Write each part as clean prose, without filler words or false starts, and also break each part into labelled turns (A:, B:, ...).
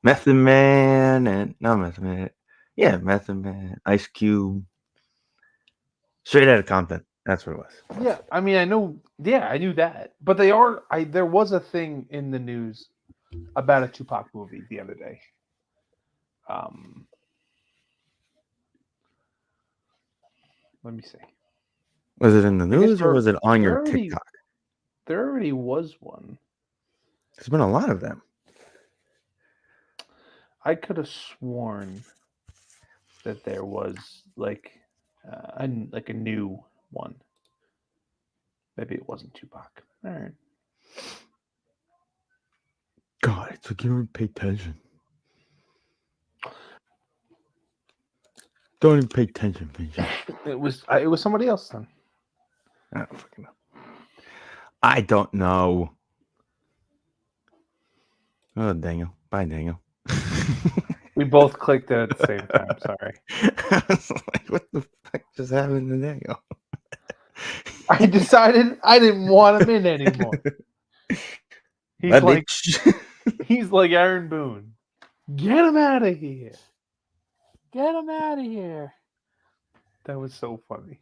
A: Method Man and not Method Man. Yeah, Method Man, Ice Cube. Straight out of Compton. That's what it was.
B: Yeah, I mean, I know. Yeah, I knew that. But they are. There was a thing in the news about a Tupac movie the other day. Let me see.
A: Was it in the
B: I guess
A: news or was it on your
B: already,
A: TikTok?
B: there already was one.
A: There's been a lot of them.
B: I could have sworn that there was like a new one. Maybe it wasn't Tupac. All right.
A: God, it's like you don't pay attention. Don't even pay attention, PJ.
B: It was somebody else then.
A: I don't fucking know. I don't know. Oh, Daniel. Bye, Daniel.
B: We both clicked it at the same time. Sorry.
A: I was like, what the fuck just happened to Daniel?
B: I decided I didn't want him in anymore. He's like Aaron Boone. Get him out of here. Get him out of here. That was so funny.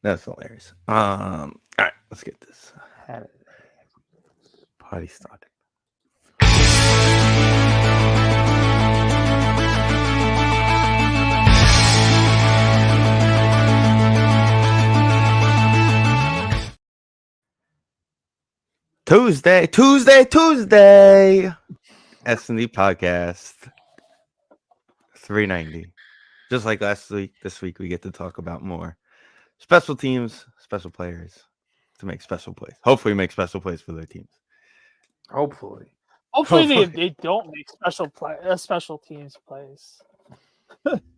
A: That's hilarious. All right, let's get this party started. Tuesday. SND podcast 390. Just like last week, this week we get to talk about more special teams, special players to make special plays. Hopefully, make special plays for their teams.
B: Hopefully
C: they don't make special teams plays.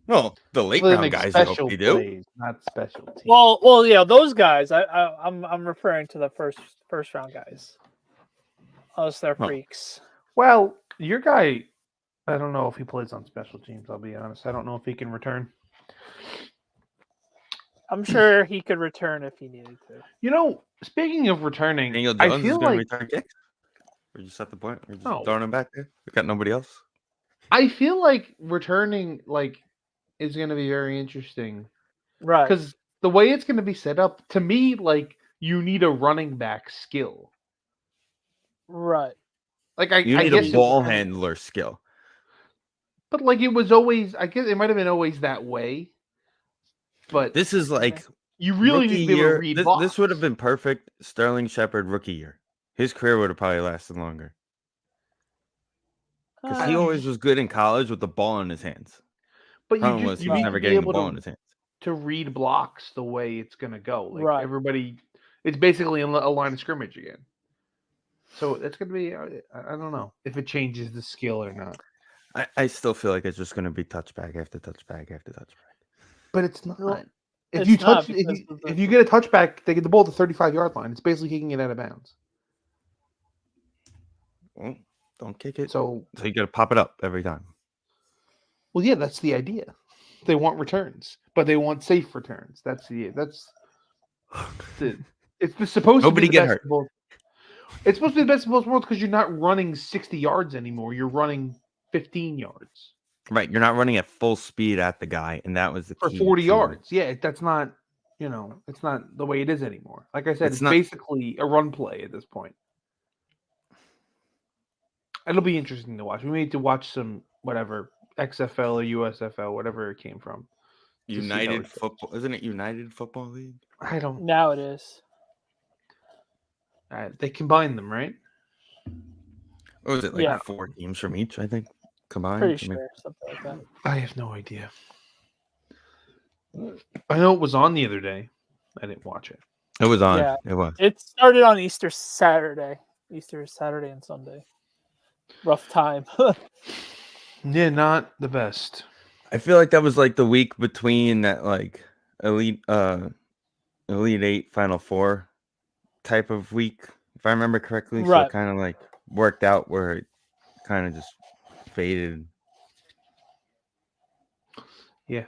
A: Well, the late round guys, I hope they do.
B: Plays, not special teams.
C: Well, yeah, those guys. I'm referring to the first round guys. Unless they're freaks.
B: Well, your guy, I don't know if he plays on special teams. I'll be honest. I don't know if he can return.
C: I'm sure he could return if he needed to.
B: You know, speaking of returning,
A: Daniel
B: I
A: Jones
B: feel
A: is going
B: like
A: to return kicks. We're just at the point. We're just throwing him back there. We got nobody else.
B: I feel like returning is going to be very interesting,
C: right?
B: Because the way it's going to be set up, to me, you need a running back skill,
C: right?
A: You need a ball handler skill.
B: But it was always, I guess it might have been always that way. But
A: this is
B: you really need to be able to read blocks.
A: This would have been perfect Sterling Shepard rookie year. His career would have probably lasted longer. Because he always was good in college with the ball in his hands.
B: But
A: you was never getting the ball in his hands.
B: To read blocks the way it's going to go.
C: Right.
B: Everybody, it's basically a line of scrimmage again. So it's going to be, I don't know if it changes the skill or not.
A: I still feel like it's just going to be touchback after touchback after touchback.
B: But it's not. If you get a touchback, they get the ball to the 35-yard line. It's basically kicking it out of bounds.
A: Well, don't kick it.
B: So
A: you got to pop it up every time.
B: Well, yeah, that's the idea. They want returns, but they want safe returns. It's supposed
A: Nobody
B: to be
A: get hurt.
B: It's supposed to be the best of both worlds because you're not running 60 yards anymore. You're running 15 yards.
A: Right, you're not running at full speed at the guy, and that was the key.
B: For 40 yards. Yeah, that's not, it's not the way it is anymore. Like I said, it's basically a run play at this point. It'll be interesting to watch. We need to watch some whatever XFL or USFL, whatever it came from.
A: United Football, isn't it United Football League?
B: I don't.
C: Now it is.
B: They combine them, right?
A: What was it 4 teams from each? I think combined.
C: Pretty sure something like that.
B: I have no idea. I know it was on the other day. I didn't watch it.
A: It was on.
C: Yeah.
A: It was.
C: It started on Easter Saturday and Sunday. Rough time.
B: Yeah, not the best.
A: I feel like that was the week between that Elite 8 Final Four type of week, if I remember correctly.
C: Right.
A: So it kind of worked out where it kind of just faded.
B: Yeah.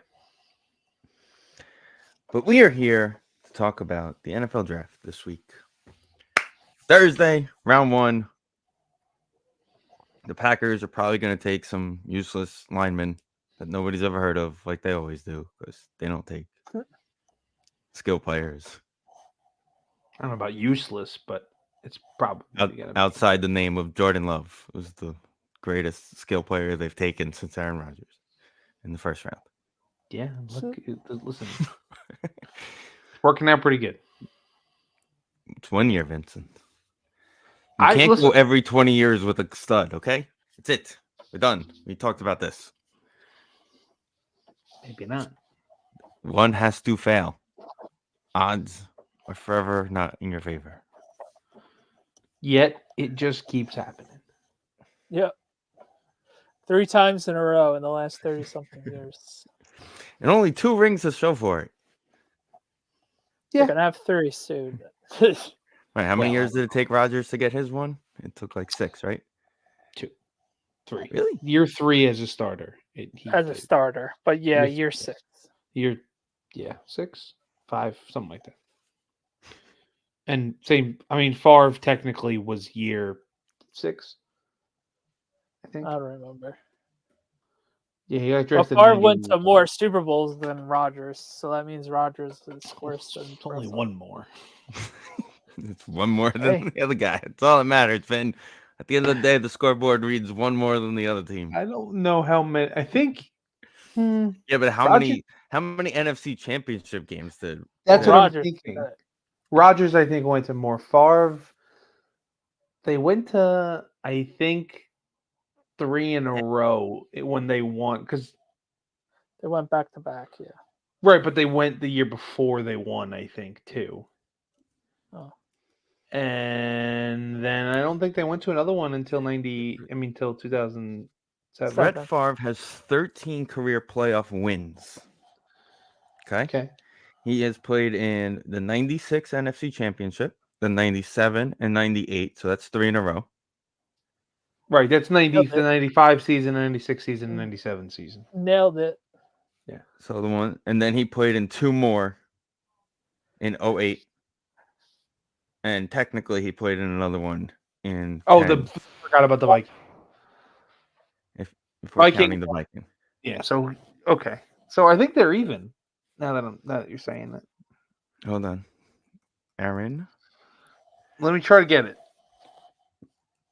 A: But we are here to talk about the NFL draft this week. Thursday, round 1. The Packers are probably going to take some useless linemen that nobody's ever heard of, like they always do, because they don't take skill players
B: I don't know about useless, but it's probably gonna be.
A: outside the name of Jordan Love, who's the greatest skill player they've taken since Aaron Rodgers in the first round.
B: Yeah, look, listen, it's working out pretty good.
A: It's 1 year, Vincent. You can't go every 20 years with a stud, okay? That's it. We're done. We talked about this.
B: Maybe not.
A: One has to fail. Odds are forever not in your favor.
B: Yet it just keeps happening.
C: Yep. 3 times in a row in the last 30-something years.
A: And only 2 rings to show for it.
C: You're going to have 3 soon.
A: Right, how many years did it take Rodgers to get his one? It took like 6, right?
B: 2, 3.
A: Really?
B: Year 3 as a starter.
C: As a starter. But yeah, year 6.
B: 6, 5, something like that. And same, I mean, Favre technically was year 6, I think.
C: I don't remember.
B: Yeah, he got drafted.
C: Favre went to more Super Bowls than Rodgers, so that means Rodgers is worse than
B: only one more.
A: It's one more than the other guy. It's all that matters, Ben. At the end of the day, the scoreboard reads one more than the other team.
B: I don't know how many. I think.
A: Yeah, but how many NFC Championship games did?
B: That's what
C: Rodgers
B: I'm thinking. Rodgers, I think, went to more. Favre. They went to, I think, 3 in a row when they won, because
C: they went back to back. Yeah.
B: Right, but they went the year before they won, I think, too.
C: Oh.
B: And then I don't think they went to another one until 2007.
A: Brett Favre has 13 career playoff wins. Okay. He has played in the 96 NFC Championship, the 97 and 98. So that's 3 in a row.
B: Right. That's the 95 season, 96 season, 97 season.
C: Nailed it.
A: Yeah. So the one, and then he played in 2 more in 08. And technically he played in another one in 10.
B: Forgot about the Viking.
A: If we're counting the Viking.
B: Yeah, so okay. So I think they're even. Now that you're saying that.
A: Hold on. Aaron.
B: Let me try to get it.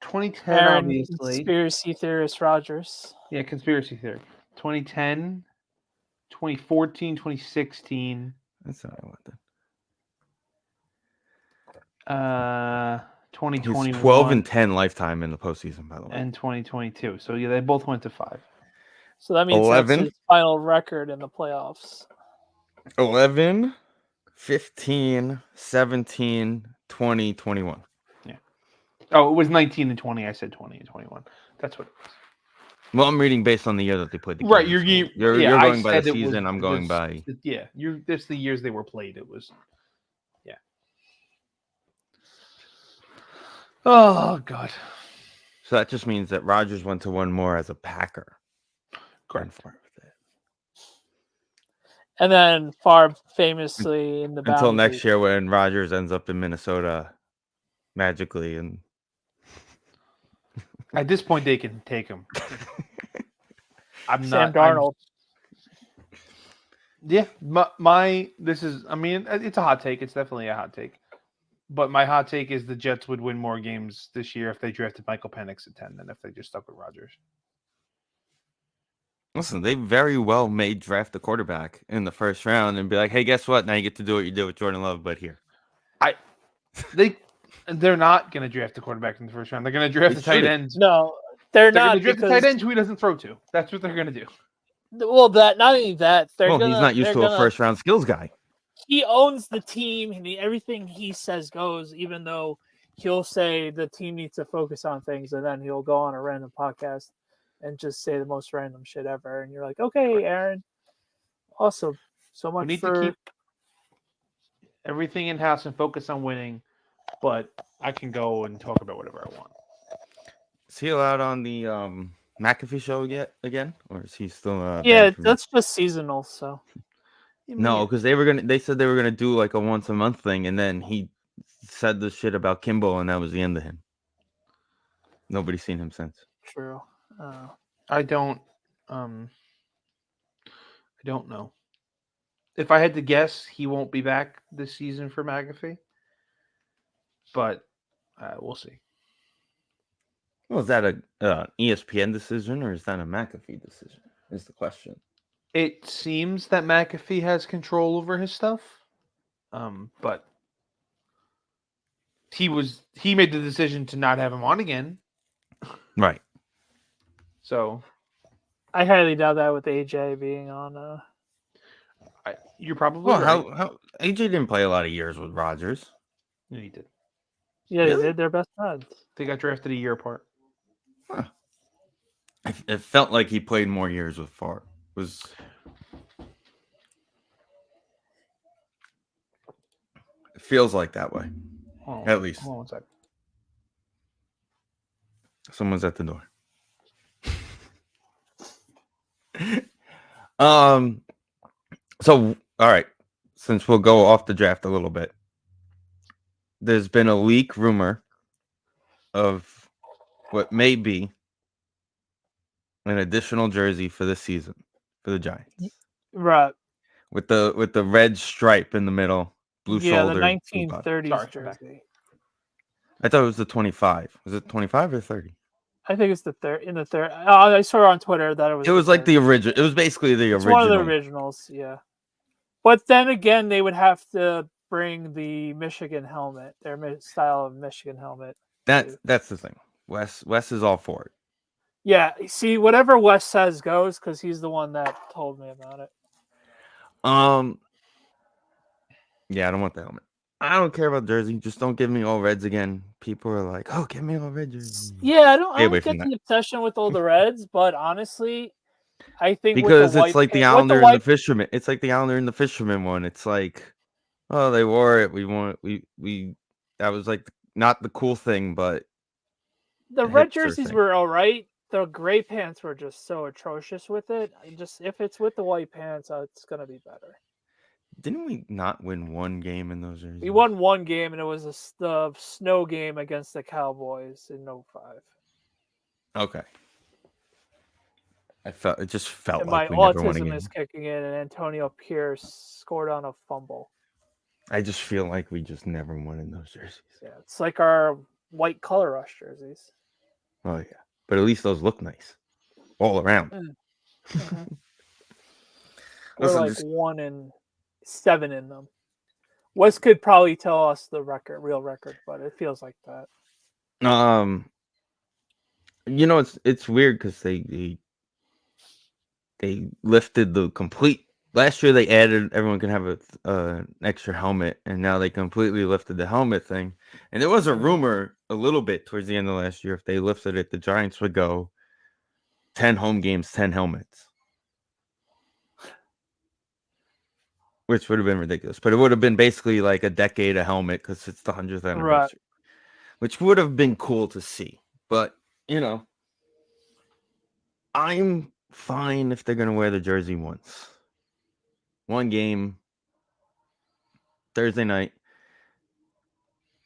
B: 2010,
C: Aaron,
B: obviously.
C: Conspiracy theorist Rodgers.
B: Yeah, conspiracy theory. 2010, 2014, 2016.
A: That's not what I wanted.
B: 2021.
A: He's 12 and 10 lifetime in the postseason, by the way.
B: And 2022. So yeah, they both went to 5.
C: So that means
A: 11,
C: that's his final record in the playoffs.
A: 11, 15, 17, 20, 21.
B: Yeah. Oh, it was 19 and 20. I said 20 and 21. That's what it was.
A: Well, I'm reading based on the year that they played the game.
B: Right,
A: You're going by the season. I'm going by.
B: Yeah, that's the years they were played. It was. Yeah. Oh God.
A: So that just means that Rodgers went to 1 more as a Packer.
B: Correct.
C: And then Favre famously in the
A: until next year when Rodgers ends up in Minnesota magically, and
B: at this point they can take him.
C: Sam Darnold.
B: Yeah, this is. I mean, it's a hot take. It's definitely a hot take. But my hot take is the Jets would win more games this year if they drafted Michael Penix at 10 than if they just stuck with Rodgers.
A: Listen, they very well may draft the quarterback in the first round and be like, "Hey, guess what? Now you get to do what you did with Jordan Love, but here."
B: They're not going to draft the quarterback in the first round. They're going to draft the tight ends.
C: No, they're not.
B: Going to draft the tight end who he doesn't throw to. That's what they're going to do.
C: Well, not only that.
A: He's not used to a first round skills guy.
C: He owns the team, and everything he says goes. Even though he'll say the team needs to focus on things, and then he'll go on a random podcast and just say the most random shit ever. And you're like, okay, Aaron, awesome. So much
B: we need
C: for
B: to keep everything in house and focus on winning. But I can go and talk about whatever I want.
A: Is he allowed on the McAfee show yet again, or is he still?
C: Yeah, that's just seasonal. So
A: no, because they said they were gonna do like a once a month thing, and then he said the shit about Kimball, and that was the end of him. Nobody's seen him since.
C: True.
B: I don't know. If I had to guess, he won't be back this season for McAfee. But we'll see.
A: Well, is that a ESPN decision or is that a McAfee decision? Is the question.
B: It seems that McAfee has control over his stuff, but he made the decision to not have him on again.
A: Right.
B: So
C: I highly doubt that with AJ being on.
B: You're probably
A: Well,
B: right.
A: how AJ didn't play a lot of years with Rodgers.
B: No, he did.
C: Yeah,
A: Really?
C: they're best friends.
B: They got drafted a year apart.
A: Huh. It felt like he played more years with Favre. It feels like that way. At least.
B: Hold on one second.
A: Someone's at the door. So, all right. Since we'll go off the draft a little bit, there's been a leak rumor of what may be an additional jersey for this season for the Giants.
C: Right.
A: With the red stripe in the middle, blue shoulder.
C: The 1930s jersey.
A: I thought it was the 25. Was it 25 or 30?
C: I think it's the third. In the third, I saw on Twitter that it was.
A: It was like the original. It was basically the original.
C: One of the originals, yeah. But then again, they would have to bring the Michigan helmet, their style of Michigan helmet.
A: That's the thing. Wes is all for it.
C: Yeah, see, whatever Wes says goes because he's the one that told me about it.
A: Yeah, I don't want the helmet. I don't care about jersey. Just don't give me all reds again. People are like, "Oh, give me all red jerseys."
C: Yeah, I don't get the obsession with all the reds, but honestly, I think
A: because it's like the Islander and the Fisherman. It's like the Islander and the Fisherman one. It's like, oh, they wore it. We that was like not the cool thing, but
C: the red jerseys were all right. The gray pants were just so atrocious with it. If it's with the white pants, it's gonna be better.
A: Didn't we not win one game in those jerseys?
C: We won one game, and it was the snow game against the Cowboys in 05.
A: Okay. It just felt
C: and
A: like
C: my
A: we never won a
C: autism
A: game.
C: is kicking in, and Antonio Pierce scored on a fumble.
A: I just feel like we just never won in those jerseys.
C: Yeah, it's like our white color rush jerseys.
A: Oh yeah, but at least those look nice all around.
C: Mm-hmm. We're like 1-7 in them. Wes could probably tell us the real record, but it feels like that.
A: You know, it's weird because they lifted the complete. Last year they added everyone can have an extra helmet, and now they completely lifted the helmet thing. And there was a rumor a little bit towards the end of last year if they lifted it, the Giants would go 10 home games, 10 helmets. Which would have been ridiculous, but it would have been basically like a decade of helmet because it's the 100th anniversary, right. Which would have been cool to see. But you know, I'm fine if they're gonna wear the jersey once. One game, Thursday night,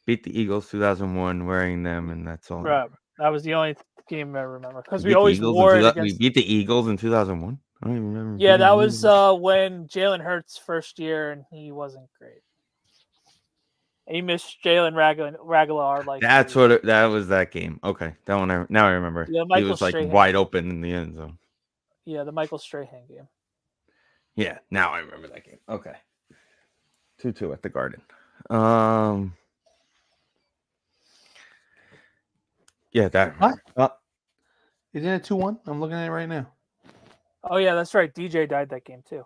A: beat the Eagles 2001 wearing them, and that's all.
C: Right, that was the only game I remember because we always wore it against.
A: We beat the Eagles in 2001. I don't even remember.
C: Yeah, that was when Jalen Hurts' first year, and he wasn't great. He missed Jalen Ragular. Like
A: that was that game. Okay, that one. Now I remember. Yeah, he was like wide open in the end zone.
C: Yeah, the Michael Strahan game.
A: Yeah, now I remember that game. Okay, 2-2 at the Garden. Yeah, that.
B: What? Isn't it 2-1? I'm looking at it right now.
C: Oh yeah, that's right. DJ died that game too.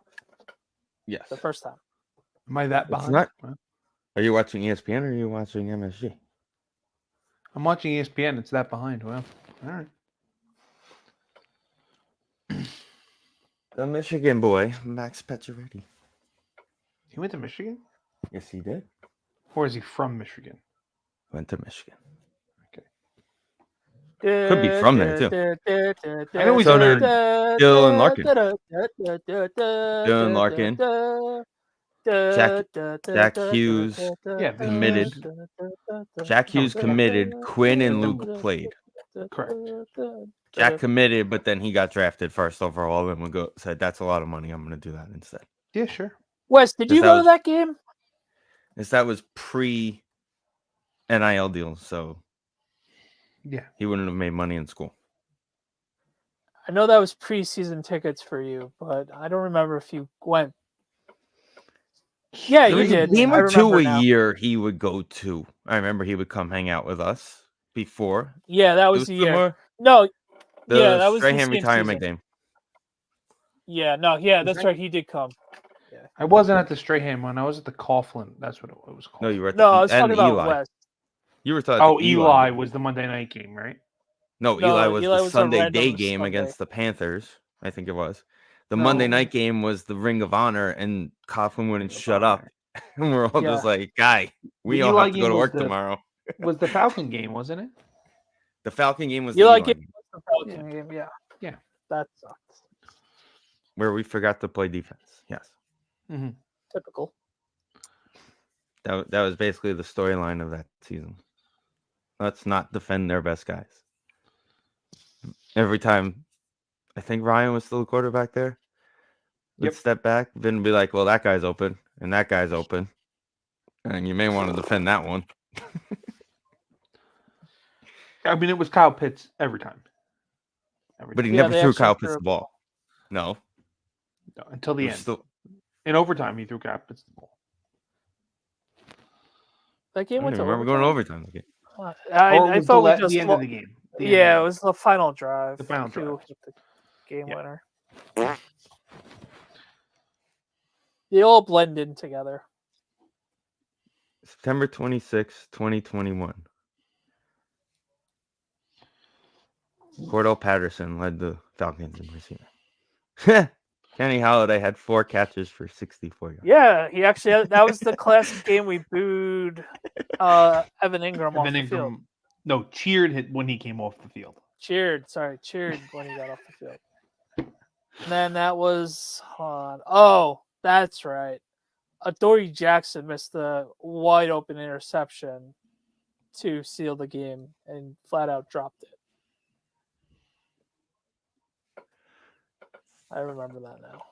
A: Yes,
C: the first time.
B: Am I that behind?
A: Are you watching ESPN or are you watching MSG?
B: I'm watching ESPN. It's that behind. Well, all right.
A: The Michigan boy, Max Pacioretty.
B: He went to Michigan?
A: Yes, he did.
B: Or is he from Michigan?
A: Went to Michigan.
C: Okay.
A: Could be from there too.
B: I know he's
A: Dylan Larkin. Dylan Larkin. Jack Hughes committed. Jack Hughes committed. Quinn and Luke played.
B: Correct.
A: Jack committed, but then he got drafted first overall, and said that's a lot of money. I'm going to do that instead.
B: Yeah, sure.
C: Wes, did you go to that game?
A: That was pre NIL deal, so
B: yeah,
A: he wouldn't have made money in school.
C: I know that was preseason tickets for you, but I don't remember if you went. Yeah, you did.
A: Game
C: I
A: or two
C: remember
A: a
C: now.
A: year he would go to. I remember he would come hang out with us before.
C: Yeah, that was the year. No, that was the
A: Strahan retirement
C: season.
A: game.
C: Yeah, no, yeah, that's right. He did come.
B: Yeah. I wasn't at the Strahan one. I was at the Coughlin. That's what it was called.
A: No, you were at
C: I was talking about West.
A: You were talking.
B: Oh, Eli was the Monday night game, right?
A: No, Eli was the Sunday day game against the Panthers. I think it was. The Monday night game was the Ring of Honor, and Coughlin wouldn't shut up. And we're all just like, guy, we all have to go to work tomorrow.
B: Was the Falcon game, wasn't it?
A: The Falcon game was
C: Eli
A: the
C: game. The Falcon game, yeah.
B: Yeah.
C: That sucks.
A: Where we forgot to play defense. Yes.
B: Mm-hmm.
C: Typical.
A: That was basically the storyline of that season. Let's not defend their best guys. Every time, I think Ryan was still a quarterback there. We'd step back, then be like, well, that guy's open, and that guy's open. And you may want to defend that one.
B: I mean, it was Kyle Pitts every time.
A: But he never threw Kyle Pitts the ball. No,
B: until the end. In overtime, he threw Kyle Pitts the ball.
C: That game went to
A: overtime. Remember going to overtime. Okay.
C: I thought we just
B: the end of the game.
C: It was the final drive.
B: The final drive.
C: The game winner. They all blend in together.
A: September 26, 2021. Cordell Patterson led the Falcons in receiving. Kenny Halladay had 4 catches for 64 yards.
C: Yeah, he actually had, that was the classic game we booed Evan Ingram off the field.
B: No, cheered when he came off the field.
C: Cheered when he got off the field. And then that was that's right. Adoree Jackson missed the wide open interception to seal the game and flat out dropped it. I remember that now.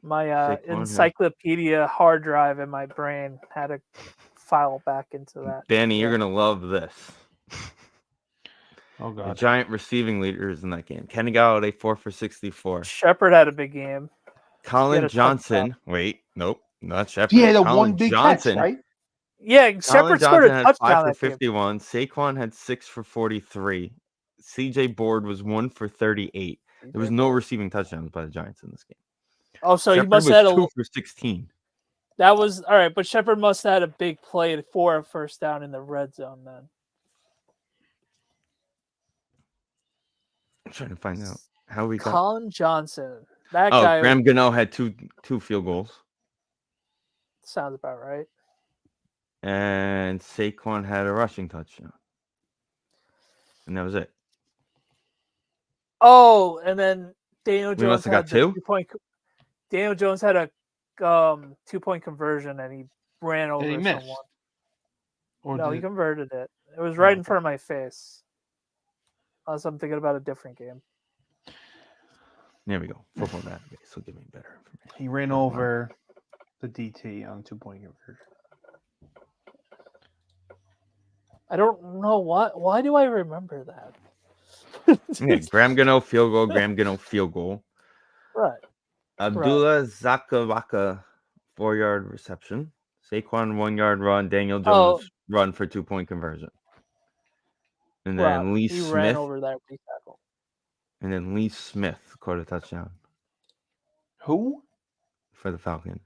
C: My encyclopedia hard drive in my brain had to file back into that.
A: Danny, you're going to love this.
B: Oh, God.
A: The giant receiving leaders in that game. Kenny Galladay, 4 for 64.
C: Shepard had a big game.
A: Colin Johnson. Wait, nope, not Shepard.
B: He had one big catch, right?
C: Yeah, Shepard scored a touchdown.
A: 5 for 51. Saquon had 6 for 43. CJ Board was 1 for 38. There was no receiving touchdowns by the Giants in this game.
C: Oh, so
A: Shepard
C: he must have had
A: 2 for 16.
C: That was all right, but Shepard must have had a big play for a first down in the red zone then.
A: I'm trying to find out how we got
C: Colin Johnson. That guy.
A: Graham Gano had two field goals.
C: Sounds about right.
A: And Saquon had a rushing touchdown. And that was it.
C: Oh, and then Daniel Jones
A: must have got 2.
C: Daniel Jones had a 2-point conversion and he ran over someone. No, he converted it. It was right in front of my face. Unless I'm thinking about a different game.
A: There we go. Football database will give me better information.
B: He ran over the DT on 2-point conversion.
C: I don't know why do I remember that?
A: Yeah, Graham Gano field goal, Graham Gano field goal.
C: Right.
A: Abdullah Zakawaka 4-yard reception. Saquon 1-yard run. Daniel Jones run for 2-point conversion. And then Lee Smith
C: ran over that tackle.
A: And then Lee Smith caught a touchdown.
B: Who?
A: For the Falcons.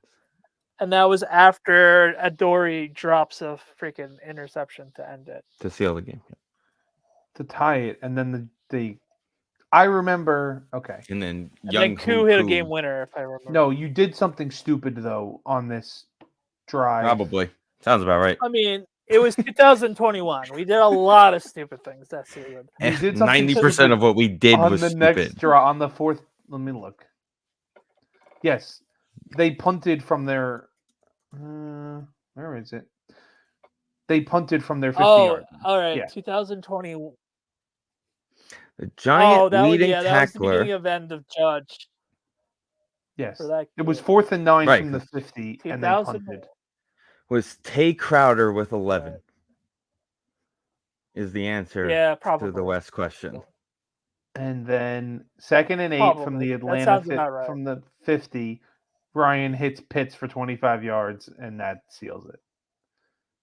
C: And that was after Adoree drops a freaking interception to end it.
A: To seal the game. Yeah.
B: To tie it. And then I remember. Okay.
A: And then
C: Koo hit a game winner, if I remember.
B: No, you did something stupid, though, on this drive.
A: Probably. Sounds about right.
C: I mean, it was 2021. We did a lot of stupid things that season.
A: 90% of what we did was
B: the
A: stupid.
B: Next draw, on the fourth. Let me look. Yes. They punted from their. Where is it? They punted from their 50-yard line.
C: All right.
B: Yeah.
C: 2020.
A: The giant
C: that
A: leading
C: was the beginning
A: tackler.
C: of end of Judge.
B: Yes.
C: For that
B: It was
C: game.
B: 4th and 9
A: Right,
B: from the
A: 'cause
B: 50, and
C: 2000
B: they punted.
A: Was Tay Crowder with 11.
C: Right.
A: Is the answer
C: Yeah,
A: to
C: probably.
A: the West question.
B: And then 2nd and 8 from
C: Probably.
B: the
C: That
B: Atlanta
C: sounds about right.
B: from the 50. Ryan hits Pitts for 25 yards, and that seals it.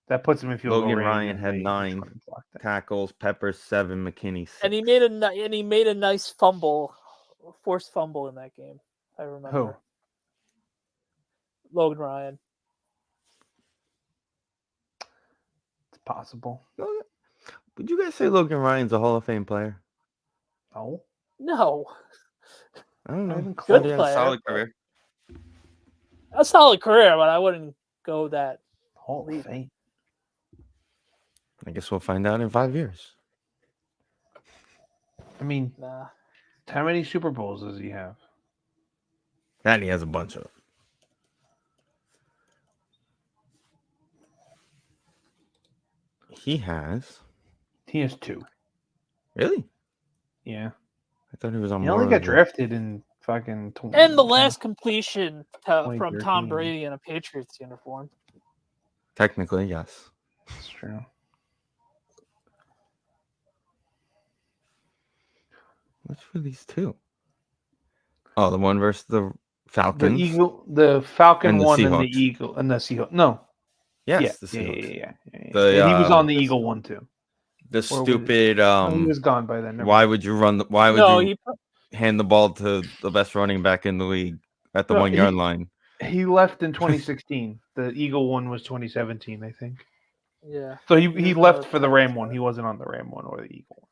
B: That puts him in field goal
A: Logan
B: range.
A: Ryan
B: and
A: had
B: they
A: 9
B: couldn't block that.
A: tackles. Peppers 7. McKinney 6.
C: And he made a nice fumble, forced fumble in that game. I remember.
B: Who?
C: Logan Ryan.
B: It's possible.
A: Would you guys say Logan Ryan's a Hall of Fame player?
B: No.
C: No.
A: I don't know.
B: Not even
A: He
B: close.
A: had a
C: player,
A: solid
C: but-
A: career.
C: A solid career, but I wouldn't go that.
B: Hall of Fame.
A: I guess we'll find out in 5 years.
B: I mean,
C: Nah.
B: how many Super Bowls does he have?
A: That he has a bunch of. He has.
B: He has 2.
A: Really?
B: Yeah.
A: I thought he was on
B: He
A: more.
B: only got
A: of the-
B: drafted in fucking 20.
C: And the last completion from
B: 2013.
C: Tom Brady in a Patriots uniform.
A: Technically, yes.
B: That's true.
A: Which were these two? Oh, the one versus the
B: The
A: Falcons.
B: the Falcon
A: And the
B: one, and the
A: Seahawks.
B: Eagle, and the Seahawks. No.
A: Yes, the
B: yeah,
A: Seahawks.
B: yeah.
A: The,
B: he was on the
C: the
B: Eagle
C: Seahawks.
B: one too.
A: The
B: Or was it-
A: stupid.
B: No, he was gone by then. Never
A: Why
B: mind.
A: would you run? Why would
C: No,
A: you hand the ball to the best running back in the league at the
B: No,
A: 1 yard line?
B: He left in 2016. The Eagle one was 2017, I think.
C: yeah.
B: So he
C: was
B: left
C: on
B: for the
C: the
B: Ram
C: Titans,
B: one.
C: right?
B: He wasn't on the Ram one or the Eagle one.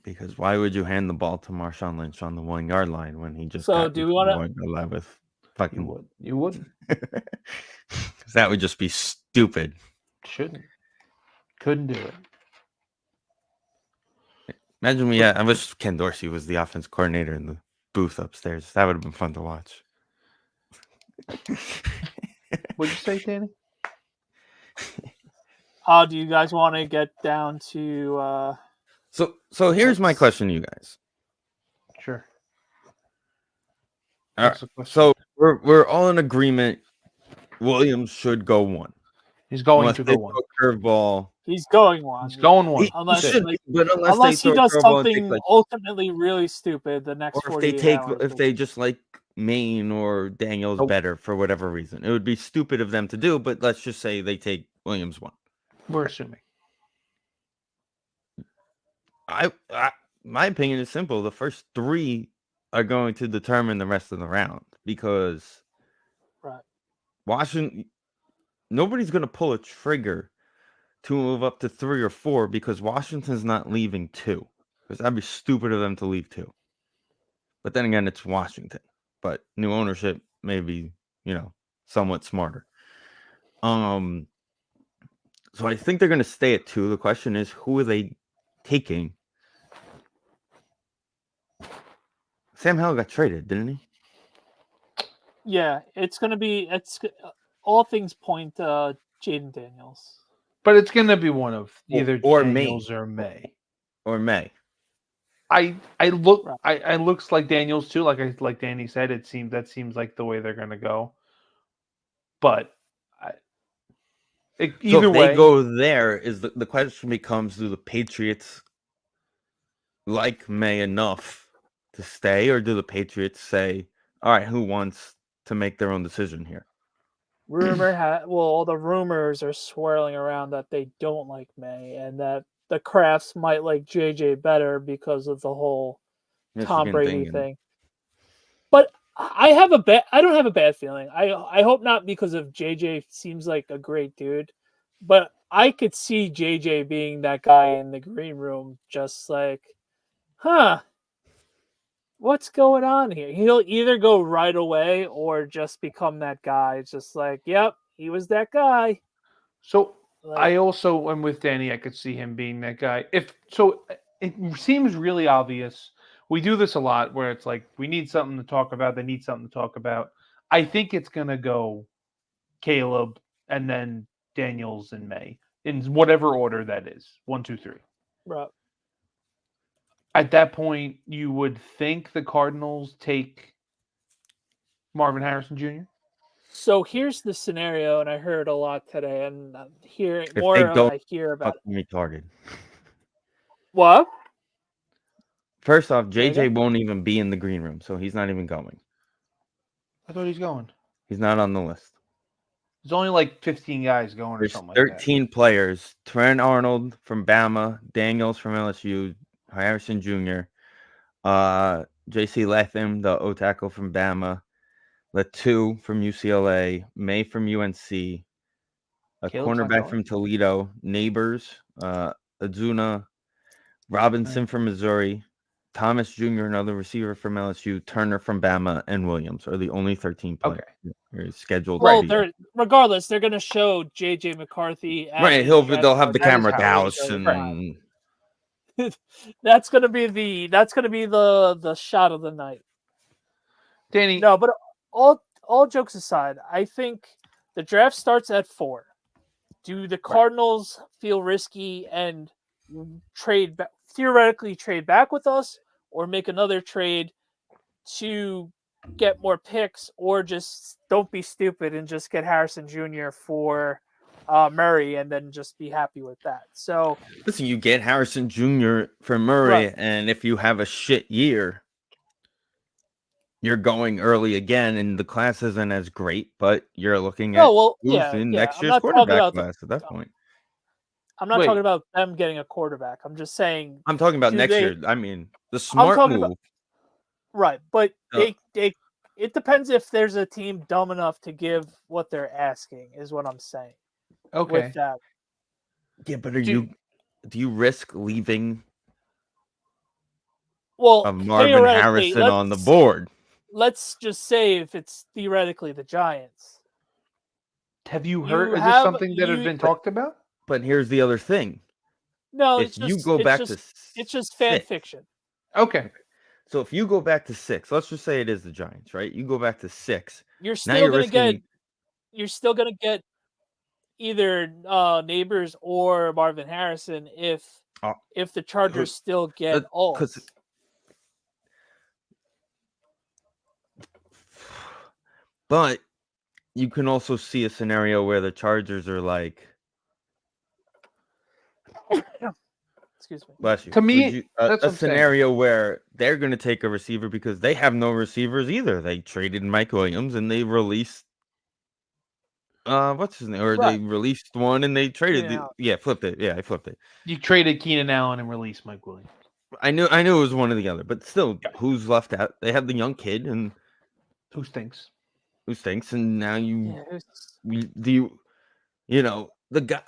A: Because why would you hand the ball to Marshawn Lynch on the 1 yard line when he just
C: So
A: got
C: do we wanna-
A: 1 yard line with
B: You
A: fucking?
B: would. You wouldn't.
A: Because that would just be stupid.
B: Shouldn't. Couldn't do it.
A: Imagine we. I wish Ken Dorsey was the offense coordinator in the booth upstairs. That would have been fun to watch.
B: What'd you say, Danny?
C: Do you guys want to get down to
A: So here's my question to you guys.
B: Sure.
A: All right.
B: What's the question?
A: So we're all in agreement. Williams should go 1.
B: He's going
A: Unless
B: to
A: they
B: go one.
A: throw a curveball.
C: he's going one.
B: He's going one.
A: He
C: Unless,
A: should,
C: like,
A: but unless
C: unless
A: they
C: he
A: throw a
C: does
A: curveball and take,
C: something
A: like,
C: ultimately really stupid the next
A: or if they
C: 48
A: take
C: hours.
A: if they just like Maine or Daniels
B: Nope.
A: better for whatever reason. It would be stupid of them to do, but let's just say they take Williams 1.
B: We're assuming.
A: I my opinion is simple. The first 3 are going to determine the rest of the round because
C: Right.
A: Washington, nobody's going to pull a trigger to move up to 3 or 4 because Washington's not leaving 2. Because that'd be stupid of them to leave 2. But then again, it's Washington. But new ownership may be, somewhat smarter. So I think they're going to stay at 2. The question is, who are they taking? Sam Howell got traded, didn't he?
C: Yeah, it's all things point Jaden Daniels.
B: But it's going to be one of either
A: or
B: Daniels
A: May.
B: or May.
A: Or May?
B: I looks like Daniels too. Like Danny said, that seems like the way they're going to go. But either
A: so if
B: way,
A: they go there, is the question becomes: do the Patriots like May enough to stay, or do the Patriots say, "All right, who wants to make their own decision here"?
C: All the rumors are swirling around that they don't like May and that the Crafts might like JJ better because of the whole Tom
A: Michigan
C: Brady
A: and-
C: thing. But I don't have a bad feeling. I hope not because of JJ seems like a great dude, but I could see JJ being that guy in the green room, just like, what's going on here? He'll either go right away or just become that guy. It's just like, yep, he was that guy.
B: So
C: Like,
B: I also am with Danny. I could see him being that guy. It seems really obvious. We do this a lot where it's like we need something to talk about. They need something to talk about. I think it's gonna go Caleb and then Daniels in May, in whatever order that is. 1, 2, 3.
C: Right.
B: At that point, you would think the Cardinals take Marvin Harrison Jr.?
C: So here's the scenario, and I heard a lot today, and I'm hearing
A: If
C: more
A: they
C: I
A: don't,
C: hear about it.
A: retarded.
C: What?
A: First off,
C: Say
A: JJ
C: again?
A: won't even be in the green room, so he's not even going.
B: I thought he's going.
A: He's not on the list.
B: There's only like 15 guys going or
A: There's
B: something like that.
A: 13 players. Trent Arnold from Bama, Daniels from LSU, Harrison Jr., J.C. Latham, the O tackle from Bama, Latu from UCLA, May from UNC, a
B: Caleb's not
A: cornerback
B: going?
A: from Toledo, Neighbors, Azuna, Robinson from Missouri, Thomas Jr., another receiver from LSU, Turner from Bama, and Williams are the only 13 players who are scheduled.
C: Well,
A: to be
C: they're regardless. They're going to show JJ McCarthy.
A: right. They'll have the camera at the house,
C: and
A: and
C: that's going to be the shot of the night.
B: Danny,
C: No, but all jokes aside, I think the draft starts at 4. Do the Cardinals feel risky and theoretically trade back with us, or make another trade to get more picks, or just don't be stupid and just get Harrison Jr. for Murray and then just be happy with that? So
A: listen, you get Harrison Jr. for Murray, and if you have a shit year, you're going early again, and the class isn't as great, but you're looking at next year's quarterback class at that point.
C: I'm not talking about them getting a quarterback. I'm just saying.
A: I'm talking about next year. I mean, the smart move.
C: Right, but it depends if there's a team dumb enough to give what they're asking, is what I'm saying.
B: Okay.
C: With that.
A: Yeah, but do you risk leaving
C: Marvin
A: Harrison on the board?
C: Let's just say if it's theoretically the Giants.
B: Have you heard? Is this something that has been talked about?
A: But here's the other thing.
C: No,
A: if you go back to
C: it's just fan fiction.
B: Okay.
A: So if you go back to 6, let's just say it is the Giants, right? You go back to 6.
C: You're still gonna get either Neighbors or Marvin Harrison if the Chargers still get all.
A: But you can also see a scenario where the Chargers are like,
C: excuse me.
A: Bless you.
B: To me, that's
A: a scenario where they're going to take a receiver because they have no receivers either. They traded Mike Williams and they released what's his name? Or they released one and they traded flipped it. Yeah, I flipped it.
B: You traded Keenan Allen and released Mike Williams.
A: I knew it was one or the other, but still, who's left out? They have the young kid and
B: who stinks.
A: And now a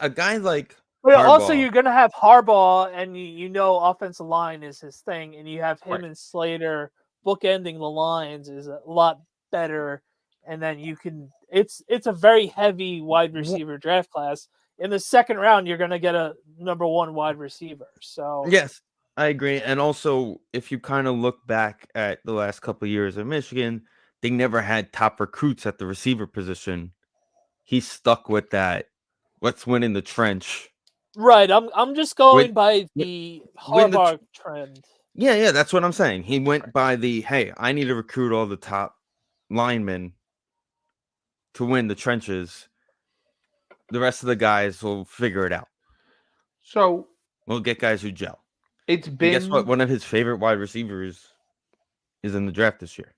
A: guy like
C: But
A: Harbaugh,
C: also you're gonna have Harbaugh, and offensive line is his thing, and you have him and Slater bookending the lines is a lot better. And then it's a very heavy wide receiver draft class. In the second round, you're gonna get a number 1 wide receiver. So
A: yes, I agree. And also, if you kind of look back at the last couple of years of Michigan, they never had top recruits at the receiver position. He's stuck with that. Let's win in the trench.
C: Right. I'm just going by the Harbaugh trend.
A: Yeah, that's what I'm saying. He went by the, hey, I need to recruit all the top linemen to win the trenches. The rest of the guys will figure it out.
B: So
A: we'll get guys who gel.
B: It's been.
A: And guess what? One of his favorite wide receivers is in the draft this year.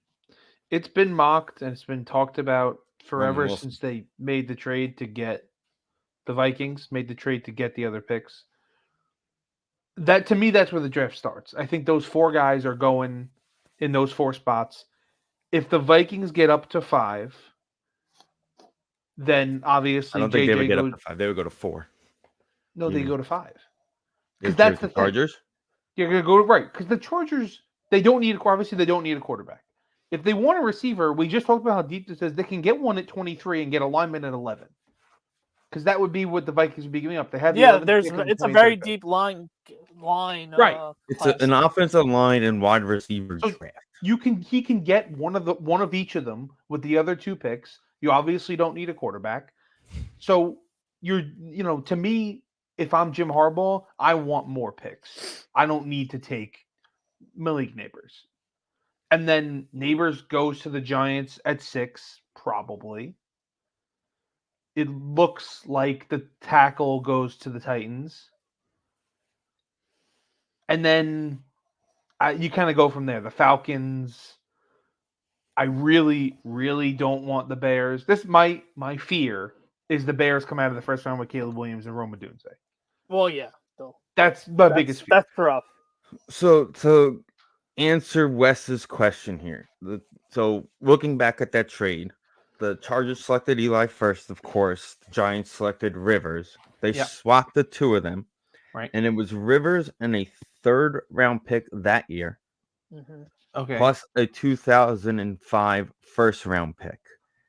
B: It's been mocked and it's been talked about forever since they made the trade to get the Vikings, made the trade to get the other picks. That, to me, that's where the draft starts. I think those 4 guys are going in those 4 spots. If the Vikings get up to 5, then obviously
A: I don't think they would get up to 5. They would go to 4.
B: No, they go to 5.
A: Because that's the Chargers.
B: You're going to go because the Chargers, they don't need a quarterback. If they want a receiver, we just talked about how deep this is. They can get one at 23 and get a lineman at 11. Because that would be what the Vikings would be giving up. They have
C: it's a very deep line.
B: Right.
A: It's an offensive line and wide receiver draft.
B: He can get one of each of them with the other 2 picks. You obviously don't need a quarterback. So to me, if I'm Jim Harbaugh, I want more picks. I don't need to take Malik Neighbors. And then Neighbors goes to the Giants at 6, probably. It looks like the tackle goes to the Titans. And then you kind of go from there. The Falcons, I really, really don't want the Bears. My fear is the Bears come out of the first round with Caleb Williams and Rome Odunze.
C: Well, yeah.
B: That's my biggest fear.
C: That's rough.
A: So to answer Wes's question here, so looking back at that trade, the Chargers selected Eli first, of course. The Giants selected Rivers. They swapped the two of them,
B: right?
A: And it was Rivers and a 3rd round pick that year,
B: okay,
A: plus a 2005 first round pick,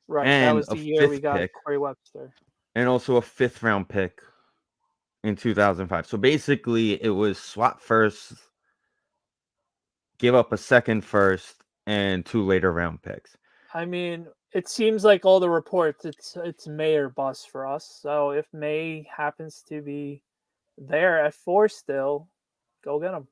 C: right?
A: And
C: that was the year we got Corey Webster,
A: and also a 5th round pick in 2005. So basically, it was swap first, give up a 2nd first, and 2 later round picks.
C: I mean, it seems like all the reports, it's May or bust for us. So if May happens to be there at 4 still, go get him.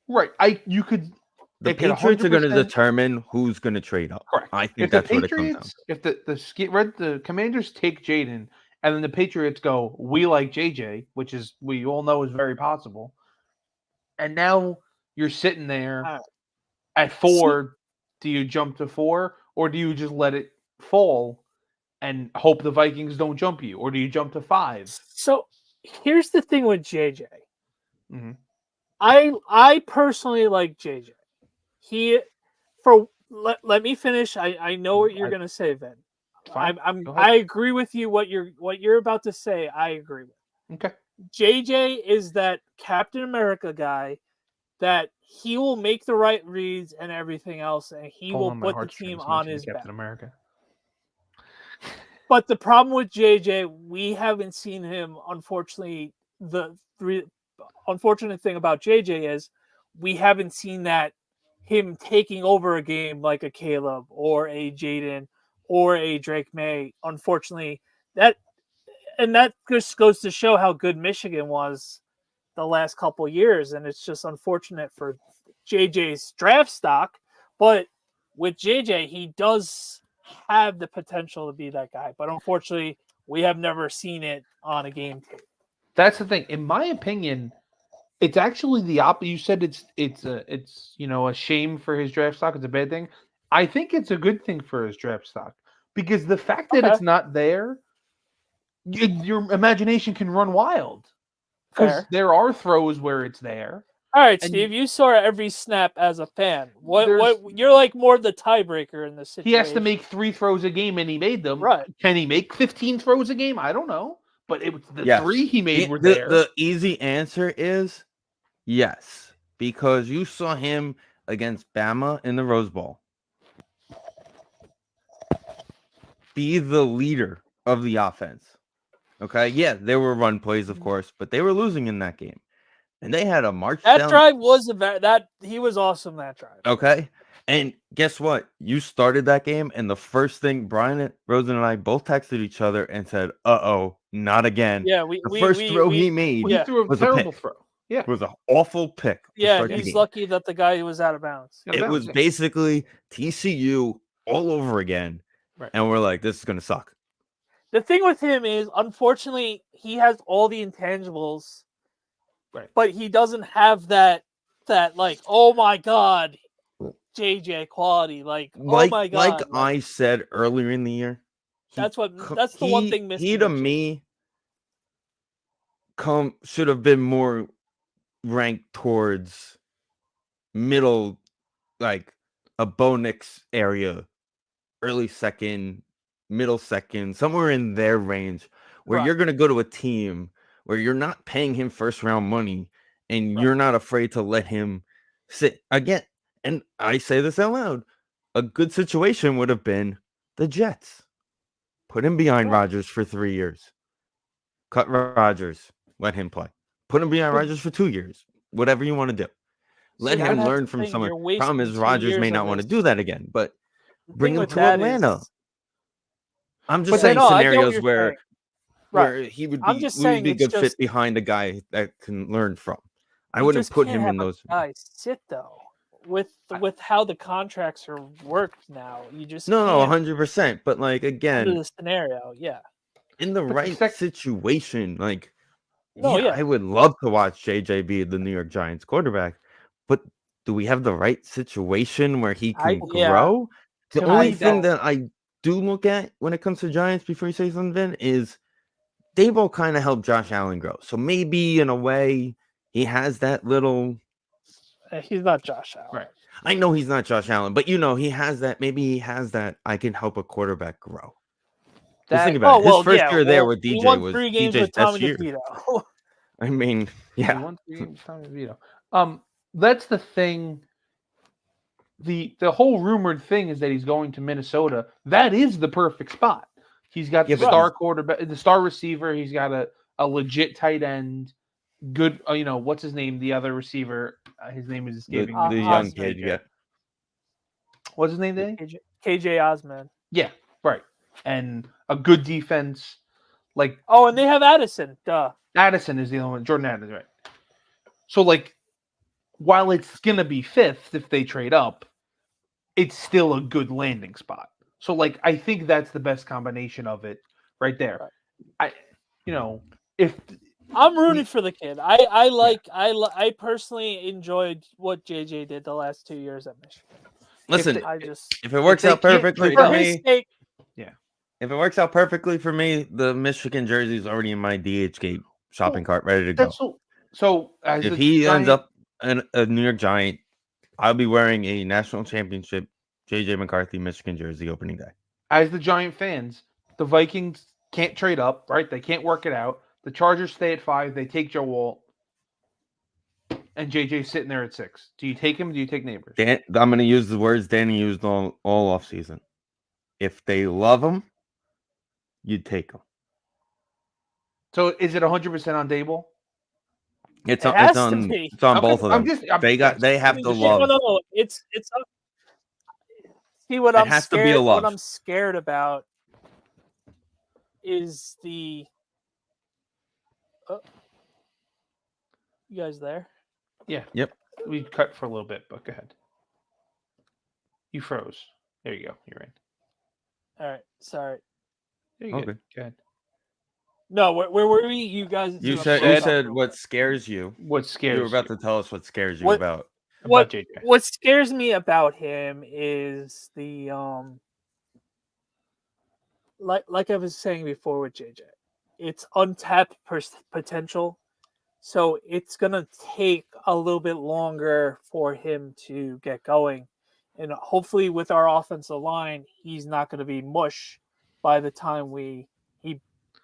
B: Right.
A: The Patriots are going to determine who's going to trade up.
B: Correct.
A: I think that's what it comes down to.
B: If the Commanders take Jaden, and then the Patriots go, we like JJ, which is we all know is very possible. And now you're sitting there at 4. Do you jump to 4, or do you just let it fall and hope the Vikings don't jump you, or do you jump to 5?
C: So here's the thing with JJ.
B: Mm-hmm.
C: I personally like JJ. Let me finish. I know what you're gonna say, Vin. I agree with you. What you're about to say, I agree with.
B: Okay.
C: JJ is that Captain America guy that he will make the right reads and everything else, and he will put the team on his back.
B: Captain America.
C: But the problem with JJ, we haven't seen him. Unfortunately, the unfortunate thing about JJ is we haven't seen that him taking over a game like a Caleb or a Jaden or a Drake May. Unfortunately, that just goes to show how good Michigan was the last couple years, and it's just unfortunate for JJ's draft stock. But with JJ, he does have the potential to be that guy, but unfortunately, we have never seen it on a game tape.
B: That's the thing. In my opinion, it's actually the opposite. You said it's a shame for his draft stock. It's a bad thing. I think it's a good thing for his draft stock because the fact that it's not there, your imagination can run wild. Because there are throws where it's there.
C: All right, Steve, you saw every snap as a fan. What you're like more the tiebreaker in this situation.
B: He has to make 3 throws a game, and he made them.
C: Right?
B: Can he make 15 throws a game? I don't know, but it was the 3 he made were there.
A: The easy answer is yes, because you saw him against Bama in the Rose Bowl. Be the leader of the offense. Okay, yeah, there were run plays, of course, but they were losing in that game, and they had a march.
C: That drive was he was awesome that drive.
A: Okay, and guess what? You started that game, and the first thing Brian Rosen and I both texted each other and said, "Uh-oh, not again."
C: Yeah,
A: the first throw he made
B: was a terrible throw. Yeah,
A: it was an awful pick.
C: Yeah, he's lucky that the guy was out of bounds.
A: It was basically TCU all over again, and we're like, "This is gonna suck."
C: The thing with him is, unfortunately, he has all the intangibles, but he doesn't have that like, oh my god, JJ quality, like oh my god.
A: Like I said earlier in the year,
C: that's the one thing missing.
A: He to me should have been more ranked towards middle, like a Bo Nix area, early second. Middle second, somewhere in their range, where you're going to go to a team where you're not paying him first round money and you're not afraid to let him sit again. And I say this out loud, a good situation would have been the Jets. Put him behind Rodgers for 3 years. Cut Rodgers, let him play. Put him behind Rodgers for 2 years. Whatever you want to do. Let him learn from someone. Problem is Rodgers may not want to do that again, but bring him to Atlanta. I'm just saying scenarios where
C: Right.
A: he would
C: I'm
A: be
C: just
A: would
C: saying
A: be a
C: it's
A: good fit
C: just
A: behind a guy that can learn from. I
C: you
A: wouldn't
C: just
A: put
C: can't
A: him
C: have
A: in
C: a
A: those.
C: guy sit though. With how the contracts are worked now, you just
A: No,
C: can't
A: 100%. But like
C: under
A: again,
C: the scenario. Yeah.
A: in the
B: But
A: right situation, like
C: No,
A: yeah,
C: yeah.
A: I would love to watch JJ be the New York Giants quarterback. But do we have the right situation where he can grow? The only thing that I do look at when it comes to Giants before you say something is Daboll kind of helped Josh Allen grow. So maybe in a way he has that little.
C: He's not Josh Allen.
B: Right.
A: I know he's not Josh Allen, but you know, he has that. Maybe he has that. I can help a quarterback grow. Just think about it. His first year there with DJ
C: he won
A: was
C: 3 games
A: DJ's
C: with
A: best
C: Tommy
A: year.
C: DeVito.
A: I mean,
B: He
A: yeah.
B: won 3 games with Tommy DeVito. That's the thing. The whole rumored thing is that he's going to Minnesota. That is the perfect spot. He's got the star quarterback, the star receiver. He's got a legit tight end. Good, what's his name? The other receiver. His name is escaping me.
A: The young kid, yeah.
B: What's his name, Danny?
C: KJ Osman.
B: Yeah, right. And a good defense. Like
C: and they have Addison. Duh.
B: Addison is the only one. Jordan Addison, right? So like, while it's gonna be 5th if they trade up, it's still a good landing spot. So like, I think that's the best combination of it right there. Right. If
C: I'm rooting for the kid. I personally enjoyed what JJ did the last 2 years at Michigan.
A: Listen, if it works out perfectly for me, if it works out perfectly for me, the Michigan jersey is already in my DHgate shopping cart, ready to go.
B: So
A: if he ends up a New York Giant, I'll be wearing a national championship JJ McCarthy Michigan jersey opening day.
B: As the Giant fans, the Vikings can't trade up, right? They can't work it out. The Chargers stay at 5. They take Joe Walt. And JJ's sitting there at 6. Do you take him or do you take Neighbors?
A: I'm going to use the words Danny used all offseason. If they love him, you'd take him.
B: So is it 100% on Dable?
A: It's on both of them. They have to love.
C: No. It's see what I'm scared. What I'm scared about is the. You guys there?
B: Yeah.
A: Yep.
B: We cut for a little bit, but go ahead. You froze. There you go. You're in.
C: All right. Sorry.
B: Okay. Go ahead.
C: No, where were we? You guys.
A: You said what scares you.
B: What scares you?
A: You were about to tell us what scares you about
C: JJ. What scares me about him is the like I was saying before with JJ, it's untapped potential. So it's going to take a little bit longer for him to get going. And hopefully with our offensive line, he's not going to be mush by the time he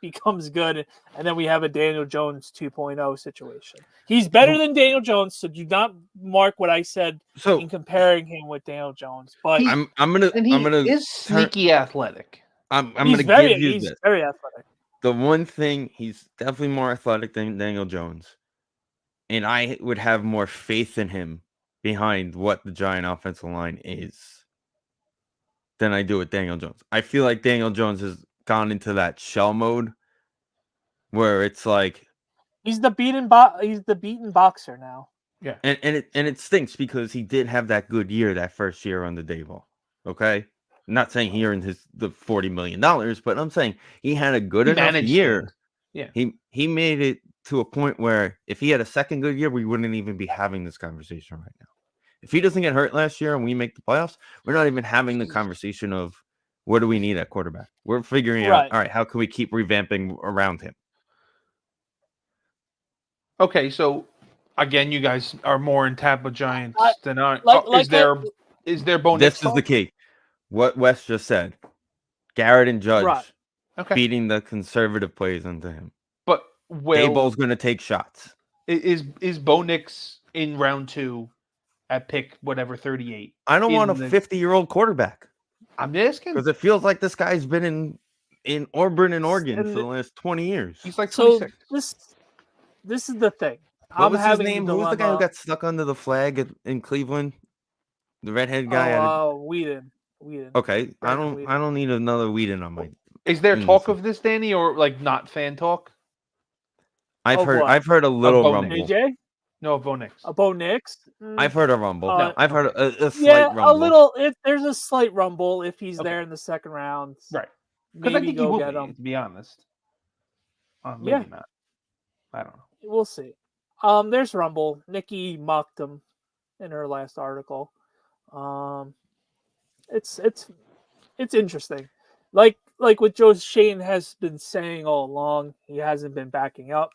C: becomes good. And then we have a Daniel Jones 2.0 situation. He's better than Daniel Jones, so do not mark what I said in comparing him with Daniel Jones. But
A: I'm gonna
B: is sneaky athletic.
A: I'm gonna give you this.
C: Very athletic.
A: The one thing, he's definitely more athletic than Daniel Jones. And I would have more faith in him behind what the Giant offensive line is than I do with Daniel Jones. I feel like Daniel Jones has gone into that shell mode where it's like
C: he's the beaten boxer now.
B: Yeah.
A: And it stinks because he did have that good year that first year on the Daboll. Okay? I'm not saying he earned the $40 million, but I'm saying he had a good enough year.
B: Yeah.
A: He made it to a point where if he had a second good year, we wouldn't even be having this conversation right now. If he doesn't get hurt last year and we make the playoffs, we're not even having the conversation of what do we need at quarterback. We're figuring out, all right, how can we keep revamping around him?
B: Okay, so again, you guys are more in Tampa Giants than I. Is there Bo Nix?
A: This is the key. What Wes just said. Garrett and Judge beating the conservative plays into him.
B: But
A: Daboll's going to take shots.
B: Is Bo Nix in round 2 at pick whatever 38?
A: I don't want a 50-year-old quarterback.
B: I'm asking
A: because it feels like this guy's been in Auburn and Oregon for the last 20 years.
B: He's like 26.
C: So this is the thing.
A: What was his name? Who was the guy who got stuck under the flag in Cleveland? The redhead guy.
C: Whedon.
A: Okay, I don't need another Whedon on
B: Is there talk of this, Danny, or like not fan talk?
A: I've heard a little rumble.
C: AJ?
B: No, Bo Nix.
C: Bo Nix?
A: I've heard a rumble. I've heard a slight rumble.
C: Yeah, a little. There's a slight rumble if he's there in the second round.
B: Right. Because I think he will get him. To be honest. Maybe not. I don't know.
C: We'll see. There's rumble. Nikki mocked him in her last article. It's interesting. Like what Joe Shane has been saying all along, he hasn't been backing up.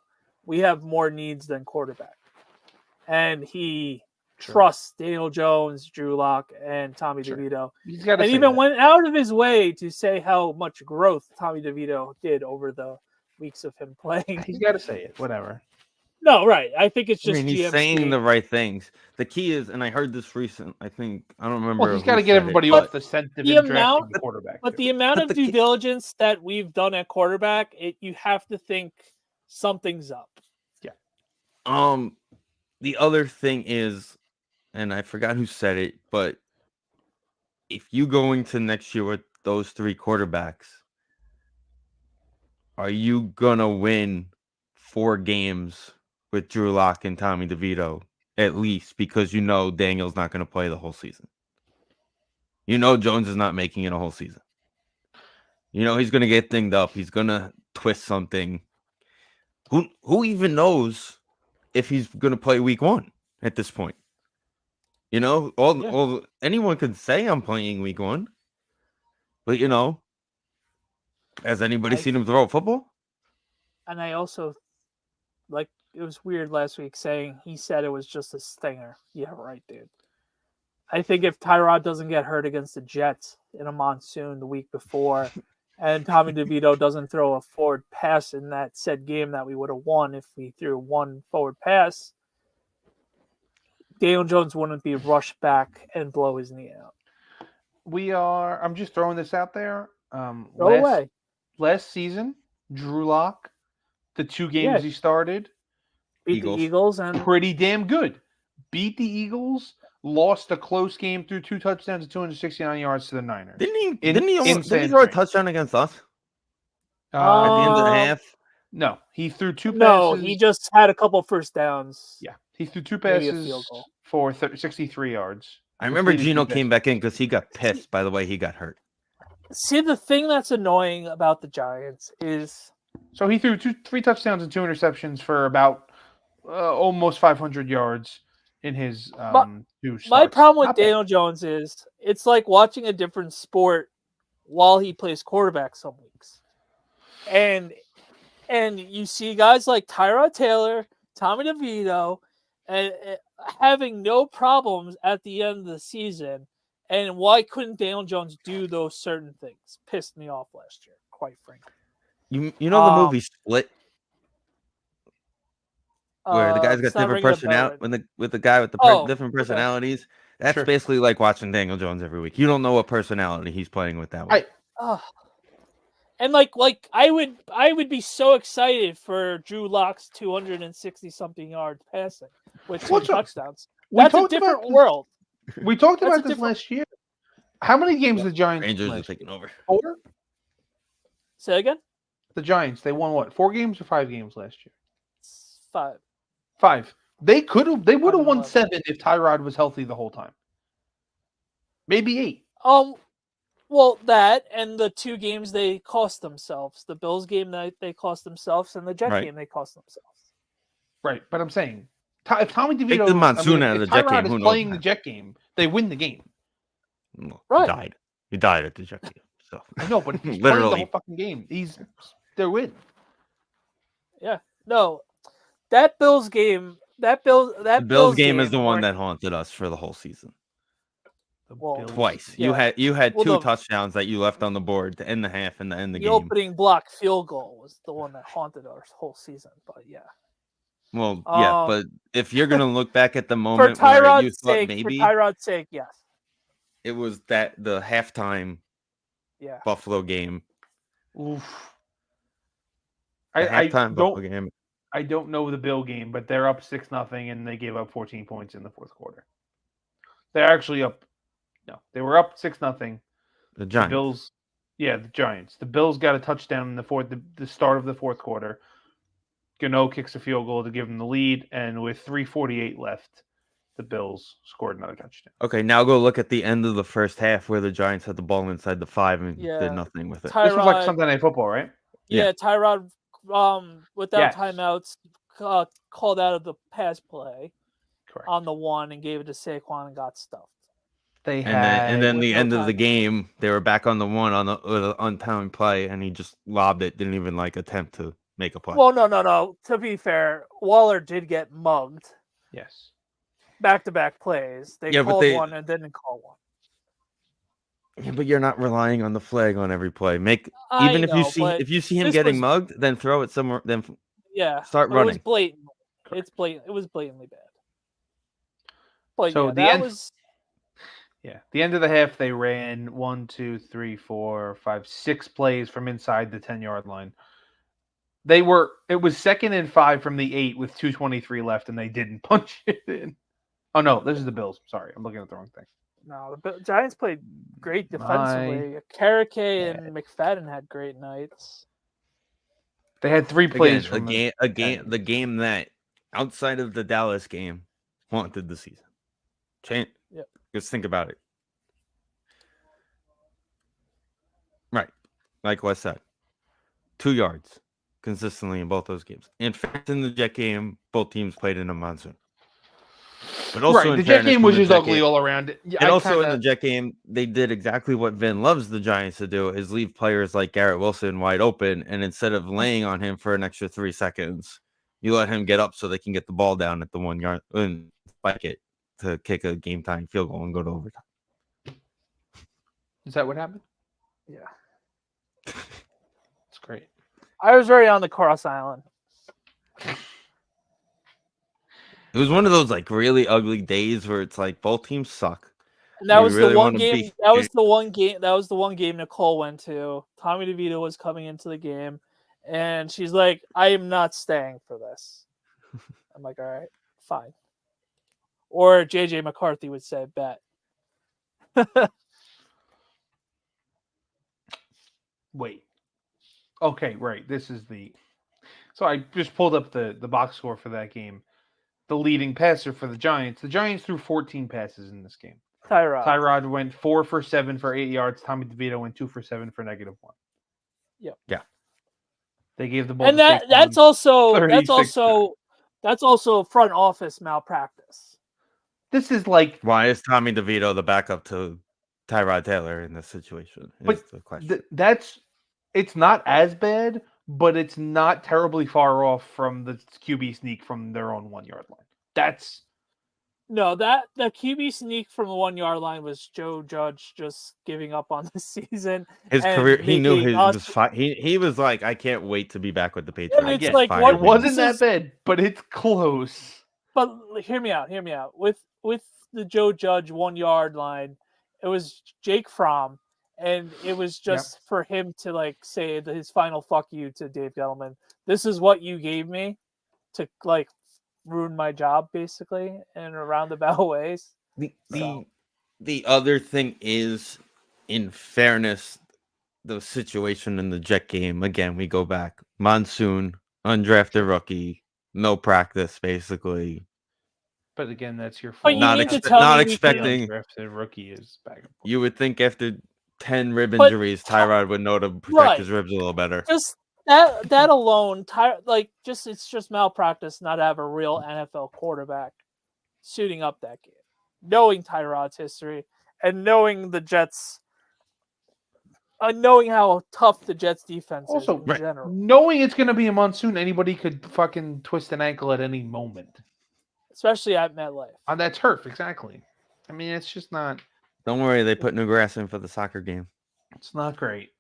C: We have more needs than quarterback. And he trusts Daniel Jones, Drew Lock, and Tommy DeVito. And even went out of his way to say how much growth Tommy DeVito did over the weeks of him playing.
B: He's got to say it. Whatever.
C: No, right. I think it's just
A: he's saying the right things. The key is, and I heard this recent. I don't remember.
B: Well, he's got to get everybody off the scent of him drafting the quarterback.
C: But the amount of due diligence that we've done at quarterback, you have to think something's up.
A: Yeah. The other thing is, and I forgot who said it, but if you go into next year with those three quarterbacks, are you gonna win 4 games with Drew Lock and Tommy DeVito at least? Because Daniel's not going to play the whole season. Jones is not making it a whole season. He's going to get dinged up. He's going to twist something. Who even knows if he's going to play week 1 at this point? Anyone could say I'm playing week 1. But, has anybody seen him throw a football?
C: And I also, it was weird last week saying he said it was just a stinger. Yeah, right, dude. I think if Tyrod doesn't get hurt against the Jets in a monsoon the week before, and Tommy DeVito doesn't throw a forward pass in that said game that we would have won if we threw one forward pass, Daniel Jones wouldn't be rushed back and blow his knee out.
B: I'm just throwing this out there.
C: Away.
B: Last season, Drew Lock, the 2 games he started,
C: beat the Eagles and
B: pretty damn good. Beat the Eagles, lost a close game through 2 touchdowns and 269 yards to the Niners.
A: Didn't he throw a touchdown against us? At the end of the half?
B: No, he threw 2 passes.
C: No, he just had a couple first downs.
B: Yeah, he threw 2 passes for 63 yards.
A: I remember Gino came back in because he got pissed by the way he got hurt.
C: See, the thing that's annoying about the Giants is...
B: So he threw 3 touchdowns and 2 interceptions for about almost 500 yards in his 2 starts.
C: My problem with Daniel Jones is it's like watching a different sport while he plays quarterback some weeks. And you see guys like Tyrod Taylor, Tommy DeVito, and having no problems at the end of the season. And why couldn't Daniel Jones do those certain things? Pissed me off last year, quite frankly.
A: You know the movie Split? Where the guy's got different personalities with the guy with the different personalities. Okay. That's basically like watching Daniel Jones every week. You don't know what personality he's playing with that week.
C: And like I would be so excited for Drew Lock's 260 something yards passing with 2 touchdowns. That's a different world.
B: We talked about this last year. How many games the Giants?
A: Rangers are taking over.
B: 4?
C: Say again?
B: The Giants, they won what? 4 games or 5 games last year?
C: 5.
B: 5. They would have won 7 if Tyrod was healthy the whole time. Maybe 8.
C: Well, that and the 2 games they cost themselves. The Bills game that they cost themselves and the Jet game they cost themselves.
B: Right, but I'm saying if Tommy DeVito,
A: take the monsoon out of the Jet game,
B: who knows playing the Jet game, they win the game.
C: Right.
A: He died at the Jet game. So
B: I know, but he's literally the whole fucking game. They're winning.
C: Yeah. No. That Bills game, the
A: Bills game is the one that haunted us for the whole season. Twice. Yeah. You had 2 touchdowns that you left on the board to end the half and to end the game.
C: The opening block field goal was the one that haunted our whole season, but yeah.
A: Well, yeah, but if you're gonna look back at the moment for Tyrod's
C: sake, yes.
A: It was the halftime Buffalo game.
B: Oof.
A: Buffalo game.
B: I don't know the Bill game, but they're up 6-0 and they gave up 14 points in the 4th quarter. They're actually up. No, they were up 6-0.
A: The Giants.
B: Bills. Yeah, the Giants. The Bills got a touchdown in the start of the fourth quarter. Gano kicks a field goal to give them the lead, and with 3:48 left, the Bills scored another touchdown.
A: Okay, now go look at the end of the first half where the Giants had the ball inside the 5 and did nothing with it.
B: This was like Sunday Night Football, right?
C: Yeah, Tyrod, without timeouts, called out of the pass play.
B: Correct.
C: On the 1 and gave it to Saquon and got stuffed.
A: And then the end of the game, they were back on the 1 with an untimed play, and he just lobbed it. Didn't even attempt to make a play.
C: Well, no. To be fair, Waller did get mugged.
B: Yes.
C: Back-to-back plays. They called one and didn't call one.
A: Yeah, but you're not relying on the flag on every play. If you see him getting mugged, then throw it somewhere. Then start running.
C: It was blatant. It's blatant. It was blatantly bad. But
B: so
C: yeah,
B: the end of the half, they ran 1, 2, 3, 4, 5, 6 plays from inside the 10-yard line. It was 2nd and 5 from the 8 with 2:23 left, and they didn't punch it in. Oh no, this is the Bills. Sorry, I'm looking at the wrong thing.
C: No, the Giants played great defensively. Karake and McFadden had great nights.
B: They had 3 plays
A: the game that outside of the Dallas game haunted the season. Just think about it. Right. Like Wes said, 2 yards consistently in both those games. In fact, in the Jet game, both teams played in a monsoon. But also
B: the Jet game was just ugly all around.
A: Yeah, and also in the Jet game, they did exactly what Vin loves the Giants to do, is leave players like Garrett Wilson wide open, and instead of laying on him for an extra 3 seconds, you let him get up so they can get the ball down at the 1 yard and spike it to kick a game-tying field goal and go to overtime.
B: Is that what happened?
C: Yeah.
B: It's great.
C: I was already on the cross island.
A: It was one of those really ugly days where it's both teams suck.
C: And that was the one game. That was the one game Nicole went to. Tommy DeVito was coming into the game, and she's like, "I am not staying for this." I'm like, "All right, fine." Or JJ McCarthy would say, "Bet."
B: Wait. Okay, right. This is so I just pulled up the box score for that game. The leading passer for the Giants. The Giants threw 14 passes in this game. Tyrod went 4 for 7 for 8 yards. Tommy DeVito went 2 for 7 for -1.
C: Yep.
A: Yeah.
B: They gave the ball.
C: And that's also front office malpractice.
B: This is
A: why is Tommy DeVito the backup to Tyrod Taylor in this situation?
B: But
A: the question.
B: It's not as bad, but it's not terribly far off from the QB sneak from their own 1 yard line.
C: The QB sneak from the 1 yard line was Joe Judge just giving up on the season.
A: His career, he knew was fine. He was like, I can't wait to be back with the Patriots.
C: And it's
B: it wasn't that bad, but it's close.
C: But hear me out. With the Joe Judge 1 yard line, it was Jake Fromm. And it was just for him to say his final fuck you to Dave Gettleman. This is what you gave me to ruin my job, basically, in roundabout ways.
A: The other thing is, in fairness, the situation in the Jet game, again, we go back. Monsoon, undrafted rookie, no practice, basically.
B: But again, that's your
C: fault.
A: Not expecting.
B: Undrafted rookie is back.
A: You would think after 10 rib injuries, Tyrod would know to protect his ribs a little better.
C: Just that alone, it's just malpractice not to have a real NFL quarterback suiting up that game. Knowing Tyrod's history and knowing the Jets, knowing how tough the Jets defense is in general.
B: Knowing it's going to be a monsoon, anybody could fucking twist an ankle at any moment.
C: Especially at MetLife.
B: On that turf, exactly. I mean, it's just not...
A: Don't worry, they put new grass in for the soccer game.
B: It's not great.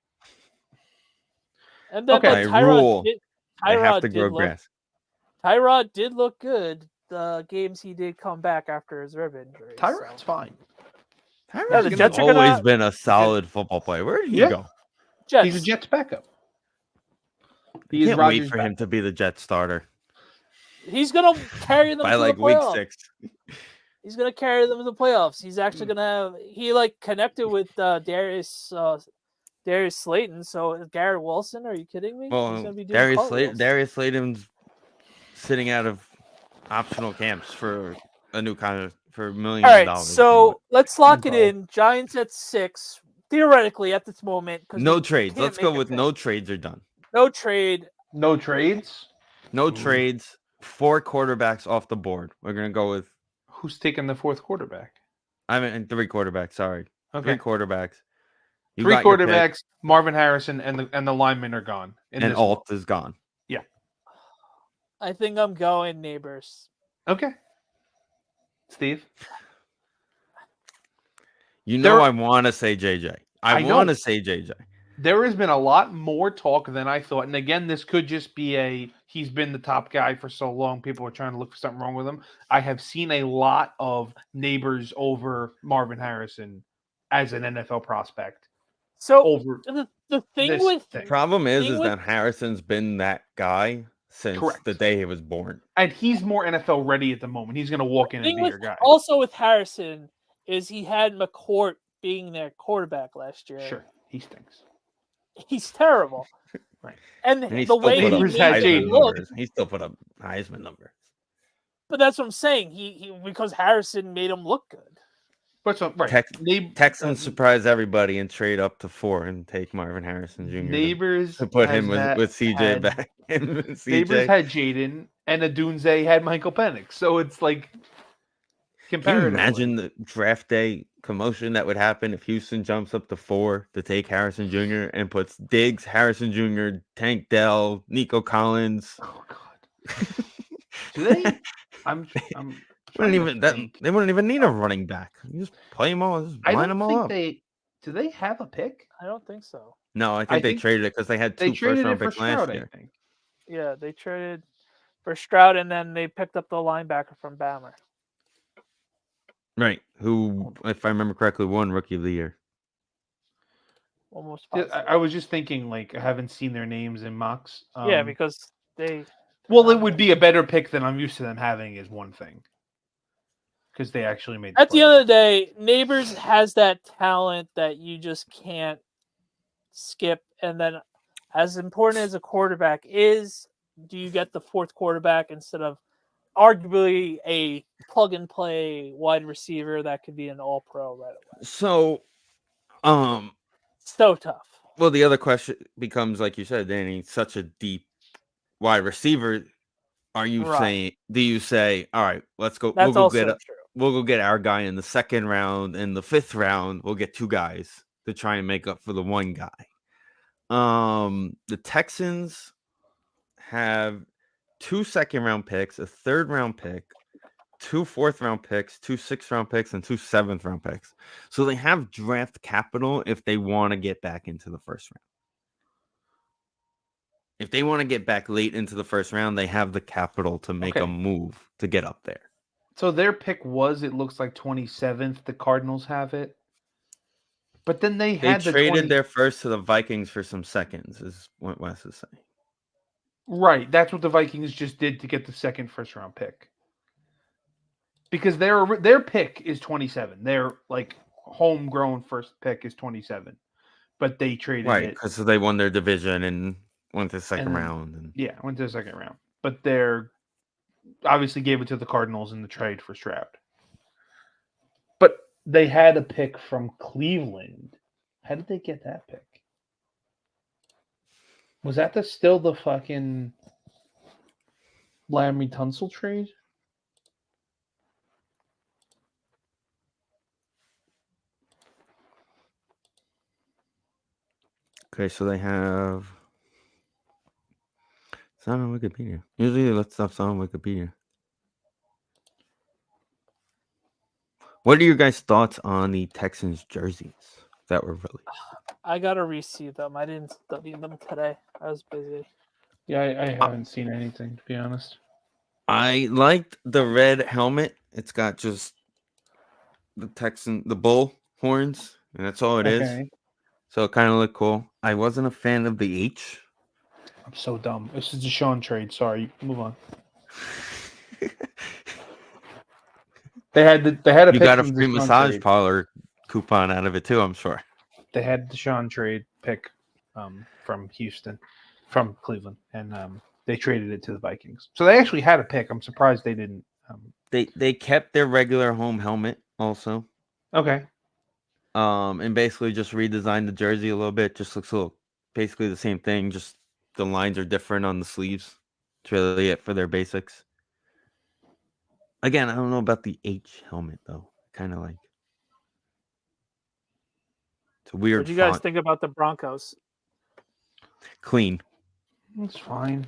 C: And then Tyrod did look good the games he did come back after his rib injury.
B: Tyrod's fine.
A: Tyrod's always been a solid football player. Where did he go?
C: Jets.
B: He's a Jets backup.
A: I can't wait for him to be the Jets starter.
C: He's going to carry them
A: by
C: to the playoffs.
A: week 6.
C: He's going to carry them to the playoffs. He's actually going to have... He connected with Darius Darius Slayton. So Garrett Wilson, are you kidding me? He's
A: Well,
C: gonna be doing
A: Darius Slayton's sitting out of optional camps for a new contract for millions
C: All
A: of
C: right,
A: dollars.
C: so let's lock it in. Giants at 6, theoretically at this moment.
A: No trades. Let's go with no trades are done.
C: No trade.
B: No trades.
A: No trades. 4 quarterbacks off the board. We're gonna go with
B: who's taking the 4th quarterback?
A: I mean 3 quarterbacks. Sorry, 3 quarterbacks.
B: 3 quarterbacks. Marvin Harrison and the linemen are gone.
A: And Alt is gone.
B: Yeah.
C: I think I'm going Neighbors.
B: Okay. Steve?
A: I want to say JJ. I want to say JJ.
B: There has been a lot more talk than I thought. And again, this could just be he's been the top guy for so long. People are trying to look for something wrong with him. I have seen a lot of Neighbors over Marvin Harrison as an NFL prospect.
C: So the thing
A: problem is that Harrison's been that guy since the day he was born.
B: And he's more NFL ready at the moment. He's going to walk in and be your guy.
C: Also with Harrison is he had McCourt being their quarterback last year.
B: Sure. He stinks.
C: He's terrible.
B: Right.
C: And the way
A: he still put up Heisman numbers.
C: But that's what I'm saying. He because Harrison made him look good.
B: But so, right.
A: Texans surprise everybody and trade up to 4 and take Marvin Harrison Jr.
B: Neighbors
A: to put him with CJ back.
B: Neighbors had Jaden and Adunze had Michael Penix. So it's like
A: Can you imagine the draft day commotion that would happen if Houston jumps up to 4 to take Harrison Jr. and puts Diggs, Harrison Jr., Tank Dell, Nico Collins?
B: Oh God! Do they?
A: They wouldn't even need a running back. You just play them all, just line them all up.
B: Do they have a pick?
C: I don't think so.
A: No, I think they traded it because they had 2 first-round picks last year.
B: I think.
C: Yeah, they traded for Stroud and then they picked up the linebacker from Bama.
A: Right, who, if I remember correctly, won Rookie of the Year.
C: Almost.
B: I was just thinking, I haven't seen their names in mocks.
C: Yeah, because they.
B: Well, it would be a better pick than I'm used to them having is one thing. Because they actually made.
C: At the end of the day, Neighbors has that talent that you just can't skip. And then, as important as a quarterback is, do you get the 4th quarterback instead of arguably a plug and play wide receiver that could be an all pro right away?
A: So
C: tough.
A: Well, the other question becomes, like you said, Danny, such a deep wide receiver. Do you say, all right, let's go.
C: That's
A: we'll go get our guy in the 2nd round. In the 5th round, we'll get 2 guys to try and make up for the 1 guy. The Texans have 2 2nd-round picks, a 3rd-round pick, 2 4th-round picks, 2 6th-round picks, and 2 7th-round picks. So they have draft capital if they want to get back into the 1st round. If they want to get back late into the 1st round, they have the capital to make a move to get up there.
B: So their pick it looks like 27th. The Cardinals have it. But then they
A: traded their 1st to the Vikings for some seconds, is what Wes is saying.
B: Right. That's what the Vikings just did to get the 2nd first-round pick. Because their pick is 27. Their homegrown 1st pick is 27. But they traded it.
A: Right, because they won their division and went to the 2nd round.
B: Yeah, went to the 2nd round. But they're obviously gave it to the Cardinals in the trade for Stroud. But they had a pick from Cleveland. How did they get that pick? Was that still the fucking Laramie Tunsil trade?
A: Okay, so they have. It's not on Wikipedia. Usually that stuff's on Wikipedia. What are your guys' thoughts on the Texans jerseys that were released?
C: I gotta receive them. I didn't study them today. I was busy.
B: Yeah, I haven't seen anything, to be honest.
A: I liked the red helmet. It's got just the bull horns, and that's all it is. So it kind of looked cool. I wasn't a fan of the H.
B: I'm so dumb. This is the Sean trade. Sorry, move on. They had a.
A: You got a free massage parlor coupon out of it too, I'm sure.
B: They had Deshaun trade pick from Cleveland, and they traded it to the Vikings. So they actually had a pick. I'm surprised they didn't.
A: They kept their regular home helmet also.
B: Okay.
A: And basically just redesigned the jersey a little bit. Just looks basically the same thing. Just the lines are different on the sleeves. It's really it for their basics. Again, I don't know about the H helmet though. Kind of like it's a weird.
C: What do you guys think about the Broncos?
A: Clean.
B: It's fine.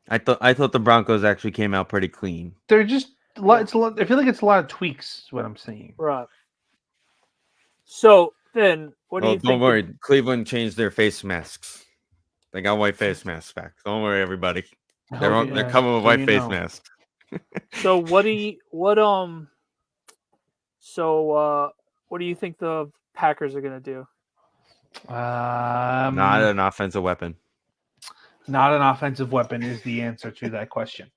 A: I thought the Broncos actually came out pretty clean.
B: They're just it's a lot. I feel like it's a lot of tweaks. Is what I'm saying.
C: Right. So then, what do you think?
A: Don't worry, Cleveland changed their face masks. They got white face masks back. Don't worry, everybody. They're coming with white face masks.
C: So what do you think the Packers are gonna do?
A: Not an offensive weapon.
B: Not an offensive weapon is the answer to that question.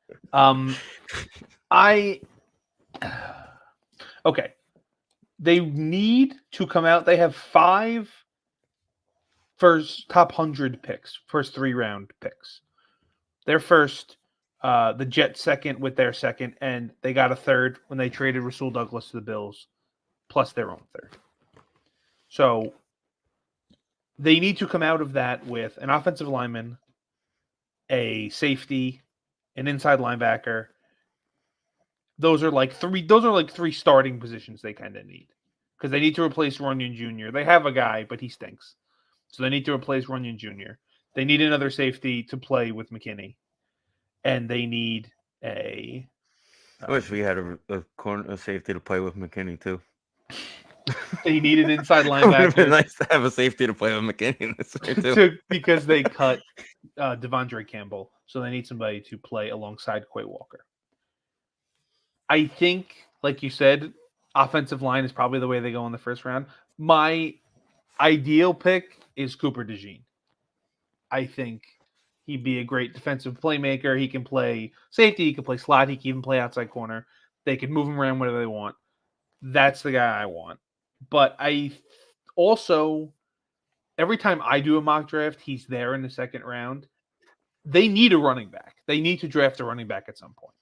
B: Okay. They need to come out. They have 5 top 100 picks, first 3-round picks. Their first, the Jets second with their second, and they got a third when they traded Rasul Douglas to the Bills, plus their own third. So they need to come out of that with an offensive lineman, a safety, an inside linebacker. Those are like 3 starting positions they kind of need, because they need to replace Runyon Jr. They have a guy, but he stinks. So they need to replace Runyon Jr. They need another safety to play with McKinney. And they need I
A: wish we had a safety to play with McKinney too.
B: They need an inside linebacker. It would have
A: been nice to have a safety to play with McKinney this year too.
B: Because they cut Devondre Campbell. So they need somebody to play alongside Quay Walker. I think, like you said, offensive line is probably the way they go in the first round. My ideal pick is Cooper DeJean. I think he'd be a great defensive playmaker. He can play safety. He can play slot. He can even play outside corner. They can move him around whatever they want. That's the guy I want. But I also, every time I do a mock draft, he's there in the second round. They need a running back. They need to draft a running back at some point.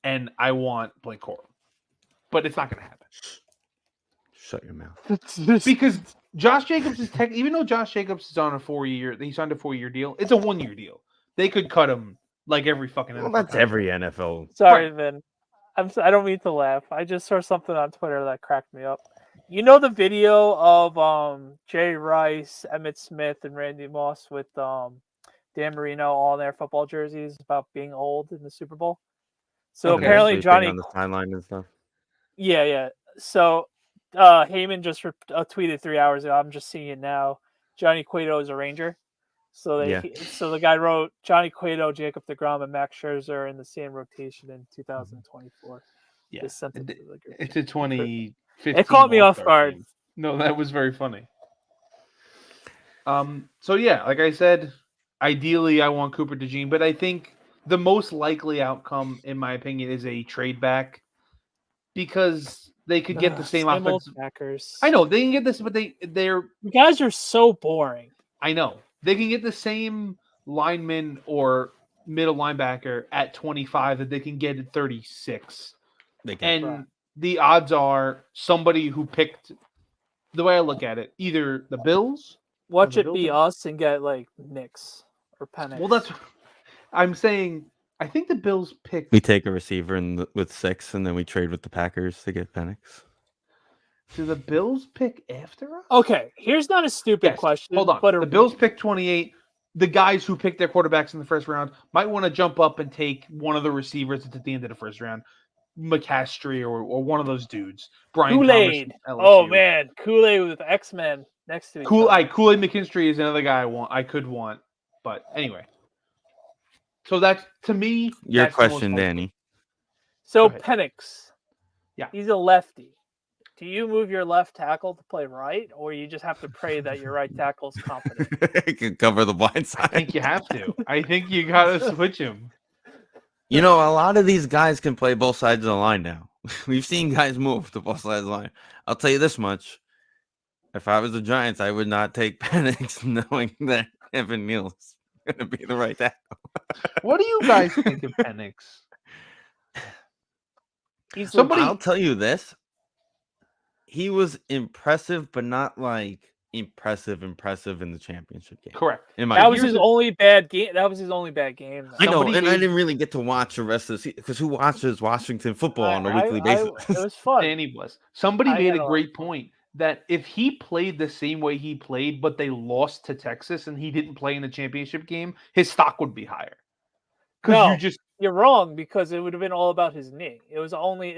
B: And I want Blake Corum. But it's not going to happen.
A: Shut your mouth.
B: Because Josh Jacobs is even though Josh Jacobs is on he signed a 4-year deal. It's a 1-year deal. They could cut him like every fucking NFL.
A: That's every NFL.
C: Sorry, Vin. I don't mean to laugh. I just saw something on Twitter that cracked me up. You know the video of Jay Rice, Emmitt Smith, and Randy Moss with Dan Marino all in their football jerseys about being old in the Super Bowl? So apparently Johnny
A: on the sideline and stuff.
C: Yeah. So Heyman just tweeted 3 hours ago. I'm just seeing it now. Johnny Cueto is a Ranger. So the guy wrote Johnny Cueto, Jacob deGrom, and Max Scherzer in the same rotation in 2024.
B: Yeah,
C: it's
B: a 2015.
C: It caught me off guard.
B: Game. No, that was very funny. So yeah, like I said, ideally I want Cooper DeJean, but I think the most likely outcome, in my opinion, is a trade back, because they could get the same offensive backers. I know they can get this, but they're
C: you guys are so boring.
B: I know they can get the same lineman or middle linebacker at 25 that they can get at 36. And the odds are somebody who picked, the way I look at it, either the Bills.
C: Watch it be us and get like Knicks or Penix.
B: Well, that's I'm saying. I think the Bills pick.
A: We take a receiver with 6, and then we trade with the Packers to get Penix.
B: Do the Bills pick after us?
C: Okay, here's not a stupid question.
B: Hold on. But the Bills pick 28. The guys who pick their quarterbacks in the first round might want to jump up and take one of the receivers at the end of the first round. McCaffrey or one of those dudes. Brian
C: Kool-Aid. Oh man, Kool-Aid with X-Men next to each other.
B: Kool-Aid McKinstry is another guy I could want. But anyway. So that's, to me,
A: your question, Danny.
C: So Penix.
B: Yeah.
C: He's a lefty. Do you move your left tackle to play right, or you just have to pray that your right tackle is competent?
A: It can cover the blind side.
B: I think you have to. I think you got to switch him.
A: You know, a lot of these guys can play both sides of the line now. We've seen guys move to both sides of the line. I'll tell you this much. If I was the Giants, I would not take Penix knowing that Evan Neal's going to be the right tackle.
B: What do you guys think of Penix?
A: I'll tell you this. He was impressive, but not like impressive in the championship game.
B: Correct.
C: That was his only bad game. That was his only bad game.
A: I know, and I didn't really get to watch the rest of the season because who watches Washington football on a weekly basis?
C: It was fun.
B: And he was. Somebody made a great point that if he played the same way he played, but they lost to Texas and he didn't play in the championship game, his stock would be higher.
C: Because you're wrong, because it would have been all about his knee. It's only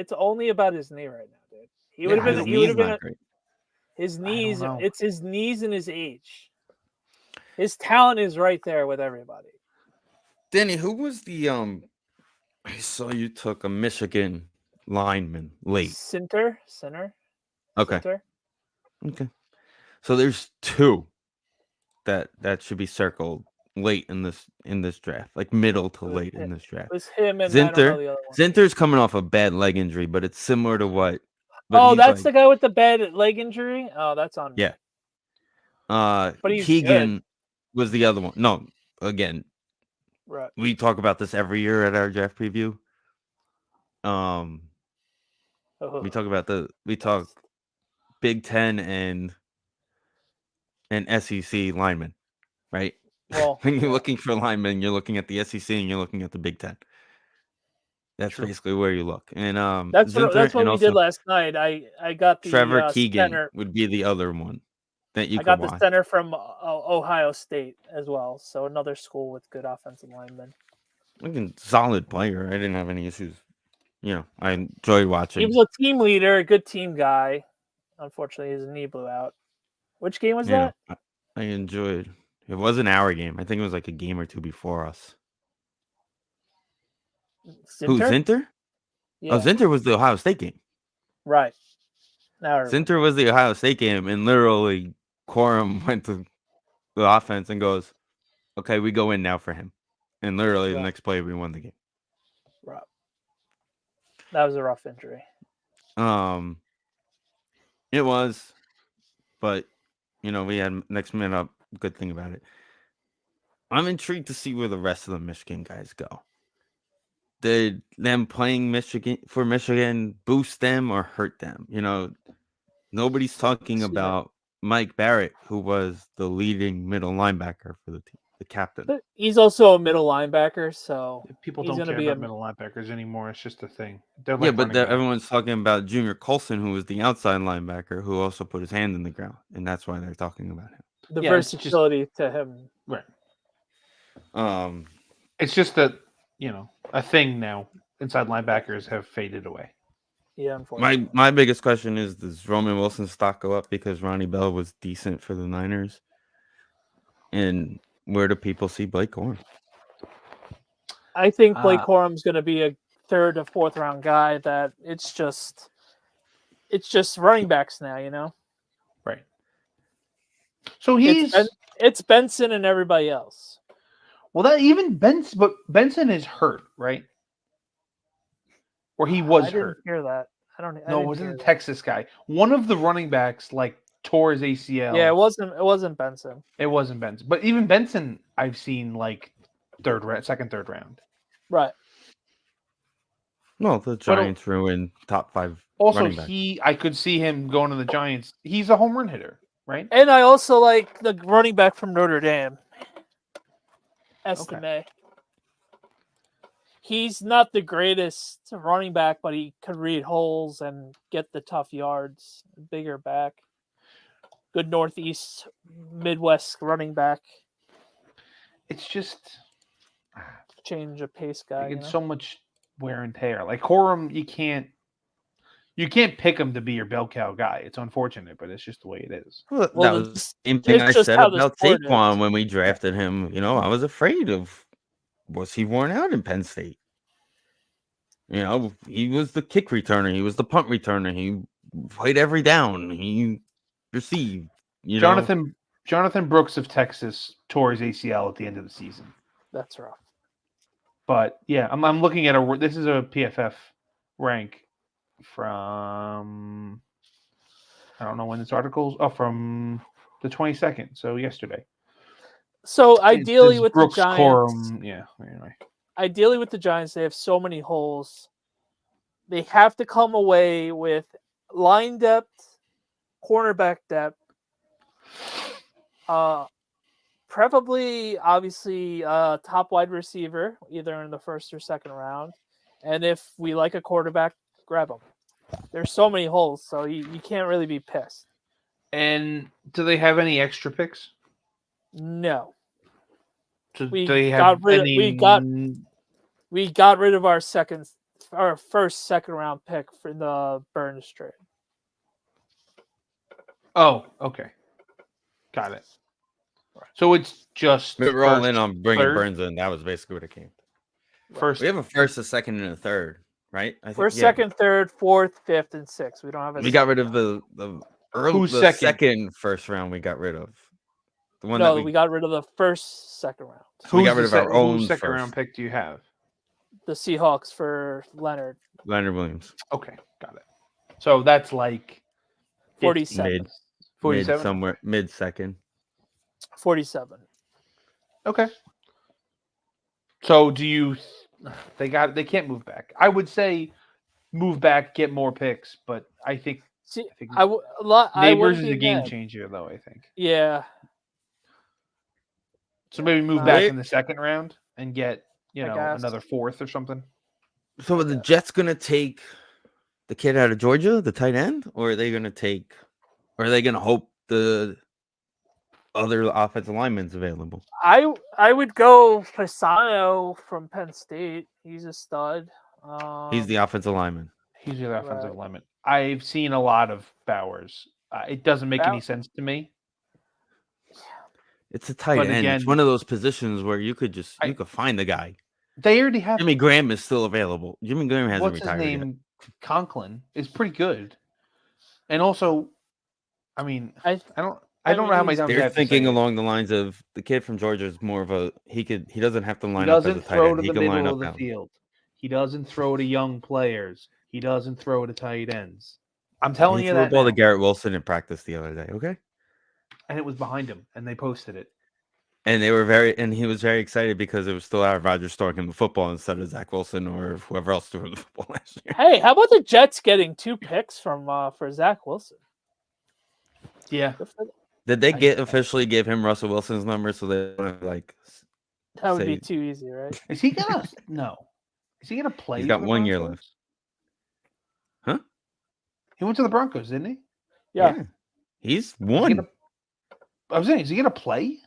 C: about his knee right now, dude. He would have been his knees. It's his knees and his age. His talent is right there with everybody.
A: Danny, who was the I saw you took a Michigan lineman late.
C: Center.
A: Okay.
C: Center.
A: Okay. So there's two that should be circled late in this draft, like middle to late in this draft.
C: It was him and
A: Zinter. Zinter's coming off a bad leg injury, but it's similar to what.
C: Oh, that's the guy with the bad leg injury? Oh, that's on me.
A: Yeah.
C: But he's
A: Keegan
C: good.
A: Was the other one. No, again.
C: Right.
A: We talk about this every year at our draft preview. We talk Big Ten and SEC linemen, right?
C: Well,
A: when you're looking for linemen, you're looking at the SEC and you're looking at the Big Ten. That's basically where you look. And
C: that's what we did last night. I got the
A: Trevor Keegan
C: center.
A: Would be the other one that you.
C: I got the center from Ohio State as well, so another school with good offensive linemen.
A: Solid player. I didn't have any issues. I enjoyed watching.
C: He was a team leader, a good team guy. Unfortunately, his knee blew out. Which game was that?
A: I enjoyed. It wasn't our game. I think it was like a game or two before us.
C: Zinter?
A: Who, Zinter?
C: Yeah.
A: Oh, Zinter was the Ohio State game.
C: Right.
A: Zinter was the Ohio State game, and literally Quorum went to the offense and goes, okay, we go in now for him. And literally the next play, we won the game.
C: Right. That was a rough injury.
A: It was, but, we had next minute up. Good thing about it. I'm intrigued to see where the rest of the Michigan guys go. Did them playing Michigan boost them or hurt them? Nobody's talking about Mike Barrett, who was the leading middle linebacker for the team, the captain.
C: But he's also a middle linebacker, so
B: people don't care about middle linebackers anymore. It's just a thing.
A: Everyone's talking about Junior Colson, who was the outside linebacker, who also put his hand in the ground, and that's why they're talking about him.
C: The versatility to him,
B: right? It's just that a thing now. Inside linebackers have faded away.
C: Yeah, unfortunately.
A: My biggest question is: does Roman Wilson's stock go up because Ronnie Bell was decent for the Niners? And where do people see Blake Corum?
C: I think Blake Corum's going to be a third or fourth round guy. That it's just running backs now,
B: Right. So
C: it's Benson and everybody else.
B: Well, that even Benson is hurt, right? Or he was hurt.
C: I didn't hear that.
B: No, it wasn't the Texas guy. One of the running backs tore his ACL.
C: Yeah, it wasn't Benson.
B: It wasn't Benson. But even Benson, I've seen second, third round.
C: Right.
A: No, the Giants ruined top 5.
B: Also, I could see him going to the Giants. He's a home run hitter, right?
C: And I also like the running back from Notre Dame. Estime. Okay. He's not the greatest running back, but he could read holes and get the tough yards. Bigger back. Good Northeast, Midwest running back.
B: It's just
C: change of pace guy.
B: It's so much wear and tear. Like Corum, you can't pick him to be your bell cow guy. It's unfortunate, but it's just the way it is.
A: Well, that was the same thing I said about Saquon when we drafted him. I was afraid of, was he worn out in Penn State? He was the kick returner. He was the punt returner. He played every down. He received.
B: Jonathan Brooks of Texas tore his ACL at the end of the season.
C: That's rough.
B: But yeah, I'm looking at this is a PFF rank from I don't know when this article's from the 22nd, so yesterday.
C: So ideally with
B: Brooks
C: the Giants,
B: Corum, yeah. Anyway,
C: ideally with the Giants, they have so many holes. They have to come away with line depth, cornerback depth, preferably, obviously, top wide receiver, either in the first or second round. And if we like a quarterback, grab them. There's so many holes, so you can't really be pissed.
B: And do they have any extra picks?
C: No.
B: We got rid
C: of our first second round pick for the Burns trade.
B: Oh, okay. Got it. So it's just
A: we were all in on bringing Burns in. That was basically what it came.
B: First,
A: we have a first, a second, and a third, right? I think,
C: first, second, third, fourth, fifth, and sixth. We don't have.
A: We got rid of the second first round. We got rid of the one.
C: No, we got rid of the second round.
A: So we got rid of our own
B: second round pick. Do you have
C: the Seahawks for Leonard
A: Williams?
B: Okay, got it. So that's like
C: 47.
B: 47?
A: Somewhere mid second.
C: 47.
B: Okay. So do you? They can't move back. I would say move back, get more picks, but I think
C: Neighbors
B: is a game changer, though. I think.
C: Yeah.
B: So maybe move back in the second round and get another fourth or something.
A: So are the Jets gonna take the kid out of Georgia, the tight end, or are they gonna hope the other offensive linemen's available?
C: I would go Fasano from Penn State. He's a stud.
A: He's the offensive lineman.
B: He's the offensive lineman. I've seen a lot of Bowers. It doesn't make any sense to me.
A: It's a tight end. Again, it's one of those positions where you could find the guy.
B: They already have.
A: Jimmy Graham is still available. Jimmy Graham hasn't retired yet.
B: What's his name? Conklin is pretty good. And also, I mean, I don't know how many times
A: they're thinking along the lines of the kid from Georgia is more of a he doesn't have to line up as a tight end. He can line up
B: the field. He doesn't throw to young players. He doesn't throw to tight ends. I'm telling you that.
A: He threw a ball to Garrett Wilson in practice the other day. Okay.
B: And it was behind him, and they posted it.
A: And he was very excited because it was still Aaron Rodgers throwing him the football instead of Zach Wilson or whoever else threw him the football last year.
C: Hey, how about the Jets getting 2 picks for Zach Wilson?
B: Yeah.
A: Did they officially give him Russell Wilson's number so they
C: that would be too easy, right?
B: Is he gonna no? Is he gonna play?
A: He's got 1 year left. Huh?
B: He went to the Broncos, didn't he?
C: Yeah.
A: He's won.
B: I was saying, is he gonna play?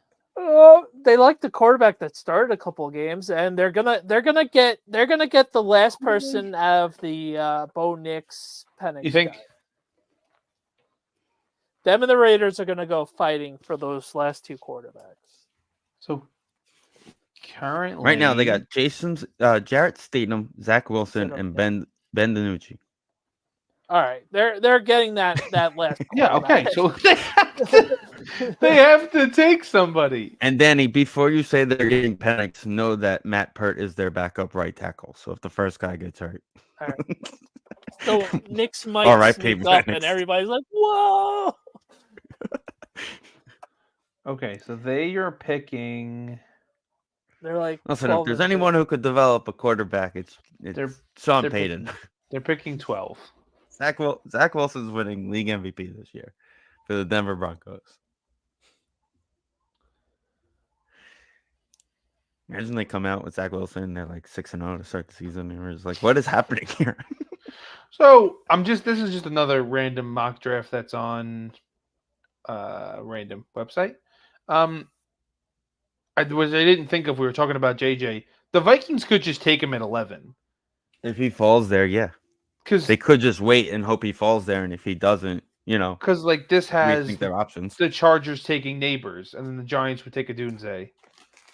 C: They like the quarterback that started a couple of games, and they're gonna get the last person out of the Bo Nix Penix.
B: You think?
C: Guy. Them and the Raiders are gonna go fighting for those last 2 quarterbacks.
B: So currently,
A: right now they got Jarrett Statham, Zach Wilson, and Ben DiNucci.
C: All right, they're getting that last.
B: Yeah, okay. So they have to take somebody.
A: And Danny, before you say they're getting Penix, know that Matt Pert is their backup right tackle. So if the first guy gets hurt,
C: all right. So Nix might sneak up, and everybody's like, "Whoa!"
B: Okay, so they are picking.
C: They're like,
A: listen, if there's anyone who could develop a quarterback, it's Sean Payton.
B: They're picking 12.
A: Zach Wilson's winning league MVP this year for the Denver Broncos. Imagine they come out with Zach Wilson and they're like 6-0 to start the season, and we're just like, what is happening here?
B: So this is just another random mock draft that's on a random website. I didn't think if we were talking about JJ. The Vikings could just take him at 11.
A: If he falls there, yeah. Because they could just wait and hope he falls there, and if he doesn't,
B: because this has
A: their options.
B: The Chargers taking Neighbors, and then the Giants would take Odunze.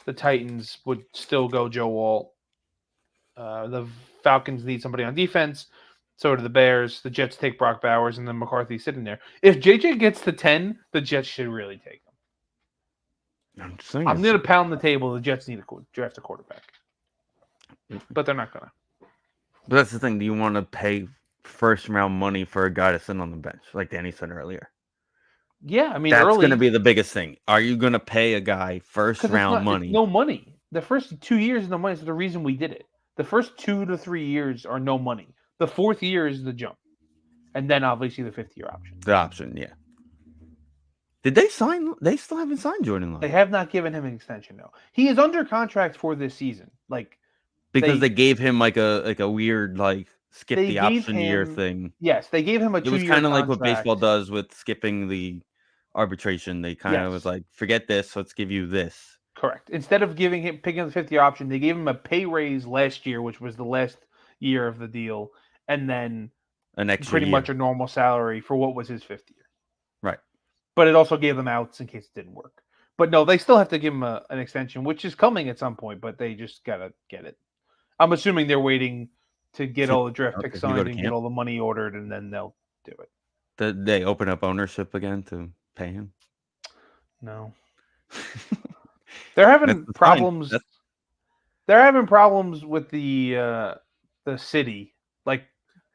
B: The Titans would still go Joe Walt. The Falcons need somebody on defense. So do the Bears. The Jets take Brock Bowers, and then McCarthy's sitting there. If JJ gets to 10, the Jets should really take him. I'm going to pound the table. The Jets need to draft a quarterback. But they're not going to.
A: But that's the thing. Do you want to pay first-round money for a guy to sit on the bench, like Danny said earlier?
B: Yeah, I mean,
A: that's going to be the biggest thing. Are you going to pay a guy first round money?
B: It's no money. The first 2 years is no money. Is the reason we did it. The first 2 to 3 years are no money. The 4th year is the jump, and then obviously the 5th-year option.
A: The option, yeah. Did they sign? They still haven't signed Jordan Love.
B: They have not given him an extension. No, he is under contract for this season.
A: Because they gave him like a weird skip the option year thing.
B: Yes, they gave him a 2-year contract.
A: It was kind of like what baseball does with skipping the arbitration. They kind of was like, forget this, let's give you this.
B: Correct. Instead of picking up the 5th-year option, they gave him a pay raise last year, which was the last year of the deal, and then
A: an extra
B: pretty much a normal salary for what was his 5th year.
A: Right.
B: But it also gave them outs in case it didn't work. But no, they still have to give him an extension, which is coming at some point, but they just got to get it. I'm assuming they're waiting to get all the draft picks signed and get all the money ordered, and then they'll do it.
A: Did they open up ownership again to pay him?
B: No. They're having problems. They're having problems with the city. Like,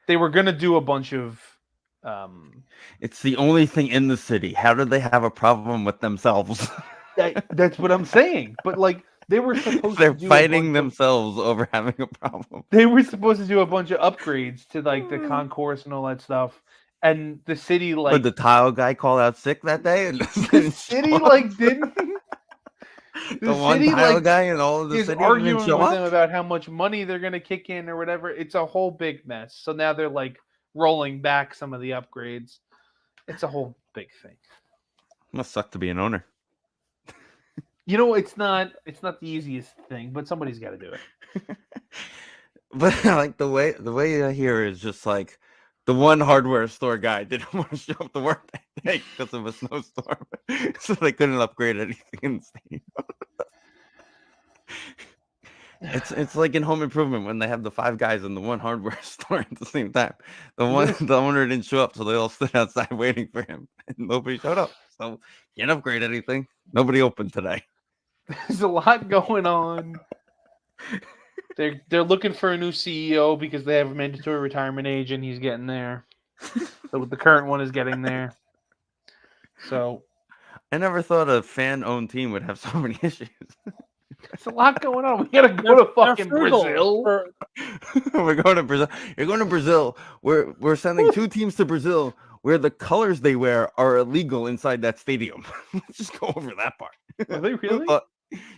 B: they were going to do a bunch of...
A: It's the only thing in the city. How did they have a problem with themselves?
B: That's what I'm saying. But, they were supposed
A: They're fighting themselves over having a problem.
B: They were supposed to do a bunch of upgrades to, the concourse and all that stuff. And the city,
A: Did the tile guy call out sick that day? And
B: the city, didn't...
A: The one tile guy and all of the city
B: arguing with them about how much money they're going to kick in or whatever. It's a whole big mess. So now they're, rolling back some of the upgrades. It's a whole big thing.
A: Must suck to be an owner.
B: It's not the easiest thing, but somebody's got to do it.
A: But the way I hear is just the one hardware store guy didn't want to show up to work that day because of a snowstorm, so they couldn't upgrade anything in the stadium. It's like in Home Improvement when they have the 5 guys in the one hardware store at the same time. The owner didn't show up, so they all stood outside waiting for him, and nobody showed up. So can't upgrade anything. Nobody opened today.
B: There's a lot going on. They're looking for a new CEO because they have a mandatory retirement age, and he's getting there. So the current one is getting there. So
A: I never thought a fan-owned team would have so many issues.
B: There's a lot going on. We gotta go to fucking Brazil.
A: We're going to Brazil. You're going to Brazil. We're sending 2 teams to Brazil where the colors they wear are illegal inside that stadium. Let's just go over that part.
B: Are they really?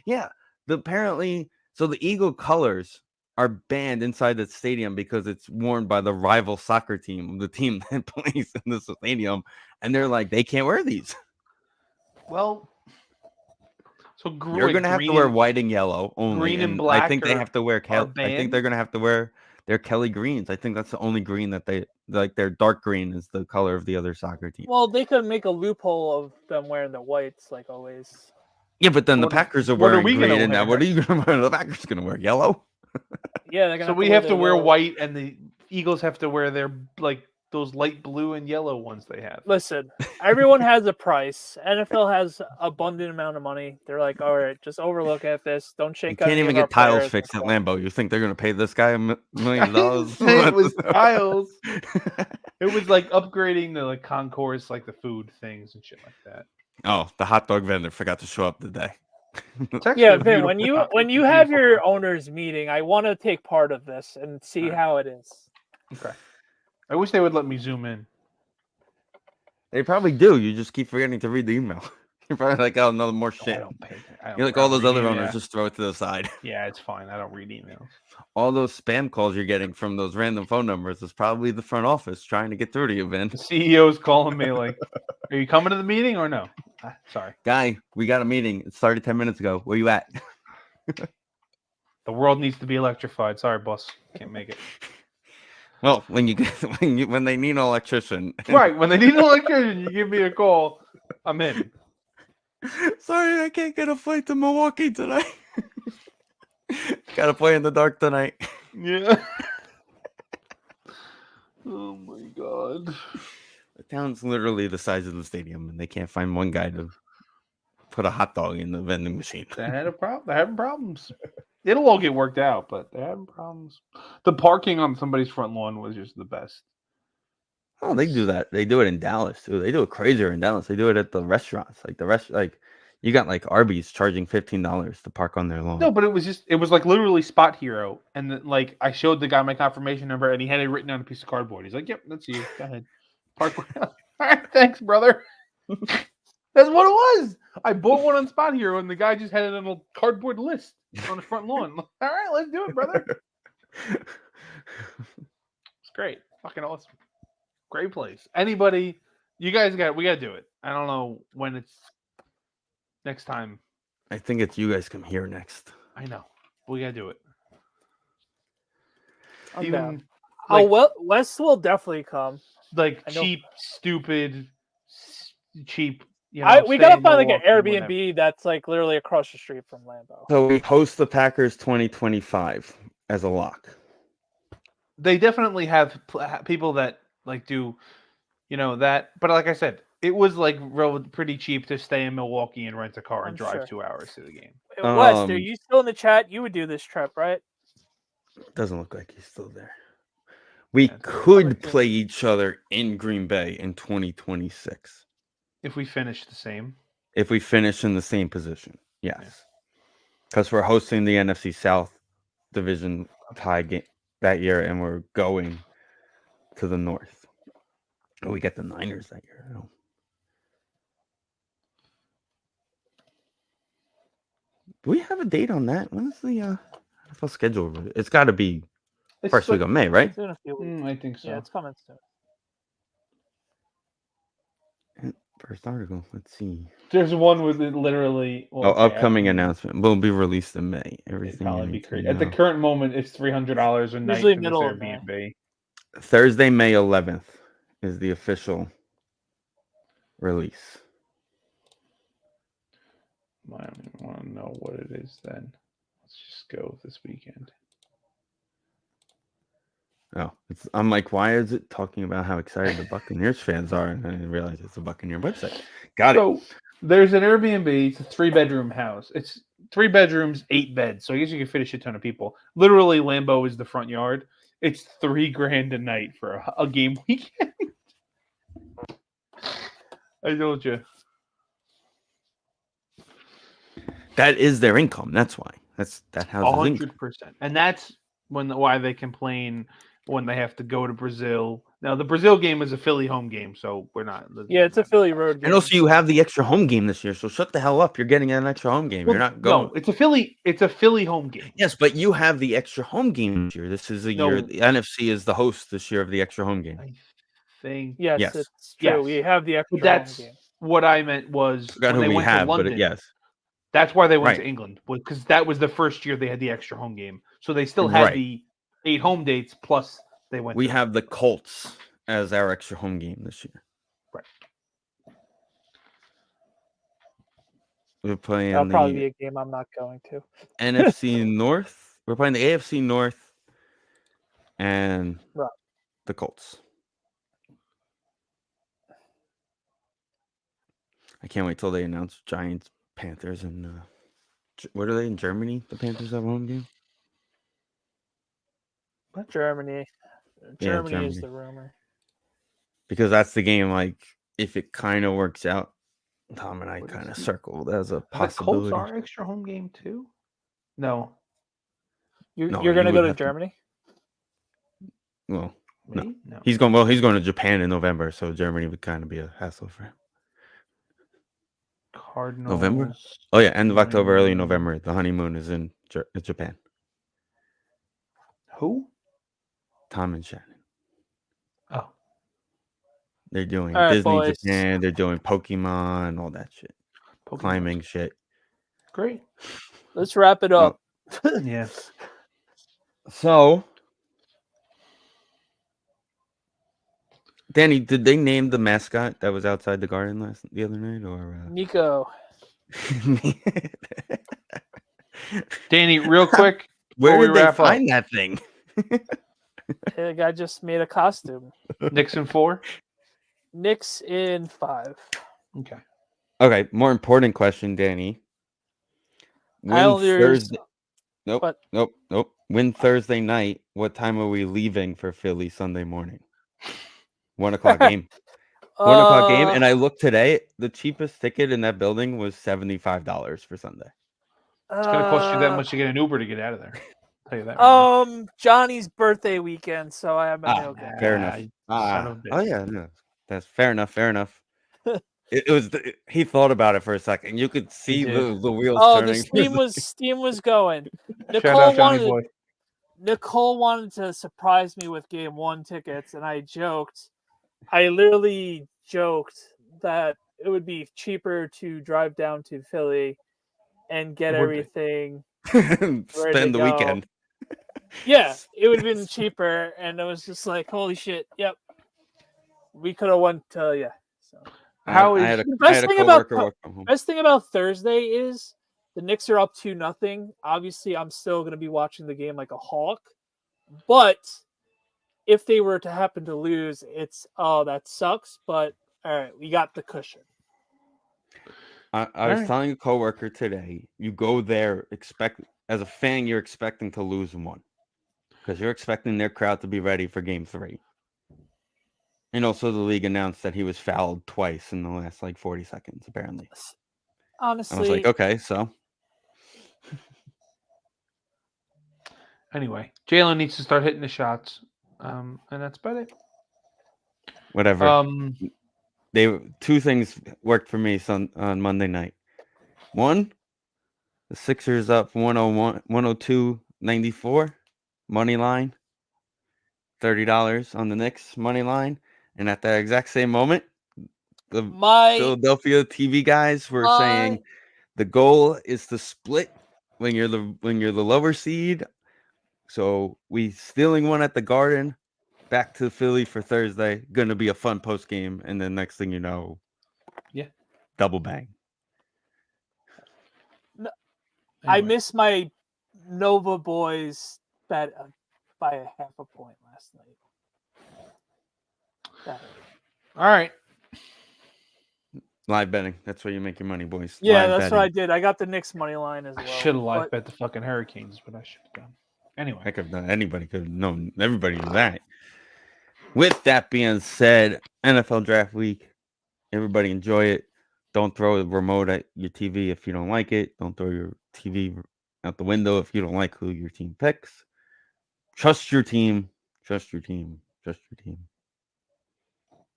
A: Yeah. Apparently, so the Eagle colors are banned inside the stadium because it's worn by the rival soccer team, the team that plays in the stadium, and they're like, they can't wear these.
B: Well, so
A: you're going to have to wear white and yellow only.
B: Green and black.
A: I think they have to wear. I think they're going to have to wear their Kelly greens. I think that's the only green that they like. Their dark green is the color of the other soccer team.
C: Well, they could make a loophole of them wearing the whites, like always.
A: Yeah, but then the Packers are wearing green, and now what are you going to wear? The Packers going to wear yellow.
C: Yeah, they're gonna.
B: So we have to wear white, and the Eagles have to wear their those light blue and yellow ones they have.
C: Listen, everyone has a price. NFL has abundant amount of money. They're like, all right, just overlook at this. Don't shake.
A: You can't even get tiles fixed at Lambeau. You think they're going to pay this guy $1 million?
B: It was tiles. It was upgrading the concourse, the food things and shit like that.
A: Oh, the hot dog vendor forgot to show up today.
C: Yeah, Vin, when you have your owners meeting, I want to take part of this and see how it is.
B: Okay. I wish they would let me zoom in.
A: They probably do. You just keep forgetting to read the email. You're probably like, oh, no more shit. You're like all those other owners, just throw it to the side.
B: Yeah, it's fine. I don't read emails.
A: All those spam calls you're getting from those random phone numbers is probably the front office trying to get through to you, Vin.
B: The CEO's calling me like, are you coming to the meeting or no? Sorry.
A: Guy, we got a meeting. It started 10 minutes ago. Where you at?
B: The world needs to be electrified. Sorry, boss. Can't make it.
A: Well, when they need an electrician.
B: Right, when they need an electrician, you give me a call. I'm in.
A: Sorry, I can't get a flight to Milwaukee tonight. Gotta play in the dark tonight.
B: Yeah. Oh my god.
A: The town's literally the size of the stadium, and they can't find one guy to put a hot dog in the vending machine.
B: They're having problems. It'll all get worked out, but they're having problems. The parking on somebody's front lawn was just the best.
A: Oh, they do that. They do it in Dallas too. They do it crazier in Dallas. They do it at the restaurants. Like you got like Arby's charging $15 to park on their lawn.
B: No, but it was like literally Spot Hero, and then, like I showed the guy my confirmation number, and he had it written on a piece of cardboard. He's like, "Yep, that's you. Go ahead, park." All right, thanks, brother. That's what it was. I bought one on Spot Hero, and the guy just had it on a cardboard list on the front lawn. All right, let's do it, brother. It's great, fucking awesome, great place. Anybody, we got to do it. I don't know when it's next time.
A: I think it's you guys come here next.
B: I know. We gotta do it.
C: I'm down. Well, Wes will definitely come.
B: Like cheap, stupid, cheap.
C: We gotta find like an Airbnb that's like literally across the street from Lambeau.
A: So we host the Packers 2025 as a lock.
B: They definitely have people that like do, that. But like I said, it was like pretty cheap to stay in Milwaukee and rent a car and drive 2 hours to the game.
C: Wes, are you still in the chat? You would do this trip, right?
A: Doesn't look like he's still there. We could play each other in Green Bay in 2026.
B: If we finish the same.
A: If we finish in the same position, yes. Because we're hosting the NFC South division tie game that year, and we're going to the North. Oh, we get the Niners that year. Do we have a date on that? When is the NFL schedule? It's got to be first week of May, right?
B: I think so.
C: Yeah, it's coming soon.
A: First article. Let's see.
B: There's one with it literally.
A: Upcoming announcement will be released in May. Everything.
B: Probably be crazy. At the current moment, it's $300 a night.
C: Usually
B: for
C: middle
B: this
C: of
B: Airbnb.
C: May.
A: Thursday, May 11th is the official release.
B: I don't even want to know what it is then. Let's just go this weekend.
A: Oh, I'm like, why is it talking about how excited the Buccaneers fans are? And I didn't realize it's a Buccaneer website. Got it.
B: So there's an Airbnb. It's a 3-bedroom house. It's 3 bedrooms, 8 beds. So I guess you can fit a shit ton of people. Literally, Lambeau is the front yard. It's $3,000 a night for a game weekend. I told you.
A: That is their income. That's why. That houses
B: 100%. And that's why they complain when they have to go to Brazil. Now, the Brazil game is a Philly home game, so we're not.
C: Yeah, it's a Philly road game.
A: And also, you have the extra home game this year, so shut the hell up. You're getting an extra home game. You're not going.
B: No, it's a Philly home game.
A: Yes, but you have the extra home game this year. This is a year. The NFC is the host this year of the extra home game.
B: I think.
C: Yes, it's true. Yes. We have the extra home game.
B: What I meant was when they went to London.
A: But yes.
B: That's why they went to England, because that was the first year they had the extra home game. So they still had the 8 home dates, plus they went.
A: We have the Colts as our extra home game this year.
B: Right.
A: We're playing.
C: That'll probably be a game I'm not going to.
A: NFC North. We're playing the AFC North and the Colts. I can't wait till they announce Giants, Panthers, and what are they in Germany? The Panthers have a home game.
C: What? Germany is the rumor.
A: Because that's the game. Like, if it kind of works out, Tom and I kind of circled as a possibility.
B: The Colts are extra home game too. No,
C: you're going to go to Germany.
A: Well, no. He's going to Japan in November, so Germany would kind of be a hassle for him.
B: Cardinals.
A: November? Oh, yeah. End of October, early November. The honeymoon is in Japan.
B: Who?
A: Tom and Shannon.
B: Oh.
A: They're doing Disney Japan. They're doing Pokemon, all that shit. Climbing shit.
B: Great.
C: Let's wrap it up.
B: Yeah.
A: So, Danny, did they name the mascot that was outside the garden the other night, or
C: Nico?
B: Danny, real quick,
A: where did they find that thing?
C: The guy just made a costume.
B: Knicks in 4.
C: Knicks in 5.
B: Okay.
A: Okay. More important question, Danny. Thursday. Nope. When Thursday night? What time are we leaving for Philly Sunday morning? 1 o'clock game. 1 o'clock game, and I looked today. The cheapest ticket in that building was $75 for Sunday.
B: It's gonna cost you that much to get an Uber to get out of there. I'll tell you that. Right
C: Johnny's birthday weekend, so I have my nail game.
A: Fair enough. Oh yeah, no, that's fair enough. Fair enough. It was. He thought about it for a second. You could see the wheels turning.
C: The steam was going.
B: Shout out Johnny boy.
C: Nicole wanted to surprise me with Game 1 tickets, and I literally joked that it would be cheaper to drive down to Philly and get everything.
A: Spend the weekend.
C: Yeah, it would have been cheaper, and it was just like, holy shit! Yep, we could have went to So
A: the best
C: thing about Thursday is the Knicks are up 2-0. Obviously, I'm still going to be watching the game like a hawk. But if they were to happen to lose, it's that sucks. But all right, we got the cushion.
A: I was telling a coworker today, you go there as a fan, you're expecting to lose 1 because you're expecting their crowd to be ready for Game 3. And also, the league announced that he was fouled twice in the last 40 seconds. Apparently,
C: honestly,
A: I was like, okay, so.
B: Anyway, Jalen needs to start hitting the shots, and that's about it.
A: Whatever. Two things worked for me on Monday night. One, the Sixers up 102.94 money line, $30 on the Knicks money line, and at that exact same moment, the Philadelphia TV guys were saying the goal is to split when you're the lower seed. So we stealing one at the Garden, back to Philly for Thursday. Going to be a fun post game, and then next thing you know, double bang.
C: No, anyway. I missed my Nova boys bet by a half a point last night.
B: All right.
A: Live betting. That's where you make your money, boys.
C: Yeah, that's what I did. I got the Knicks money line as well.
B: I should have live bet the fucking Hurricanes, but I should have done. Anyway.
A: I could have done. Anybody could have known. Everybody knew that. With that being said, NFL Draft Week. Everybody enjoy it. Don't throw the remote at your TV if you don't like it. Don't throw your TV out the window if you don't like who your team picks. Trust your team. Trust your team. Trust your team.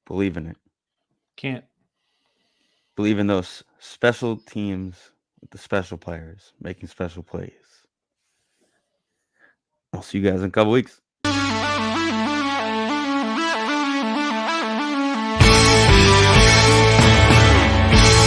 A: Believe in it.
B: Can't.
A: Believe in those special teams with the special players making special plays. I'll see you guys in a couple weeks.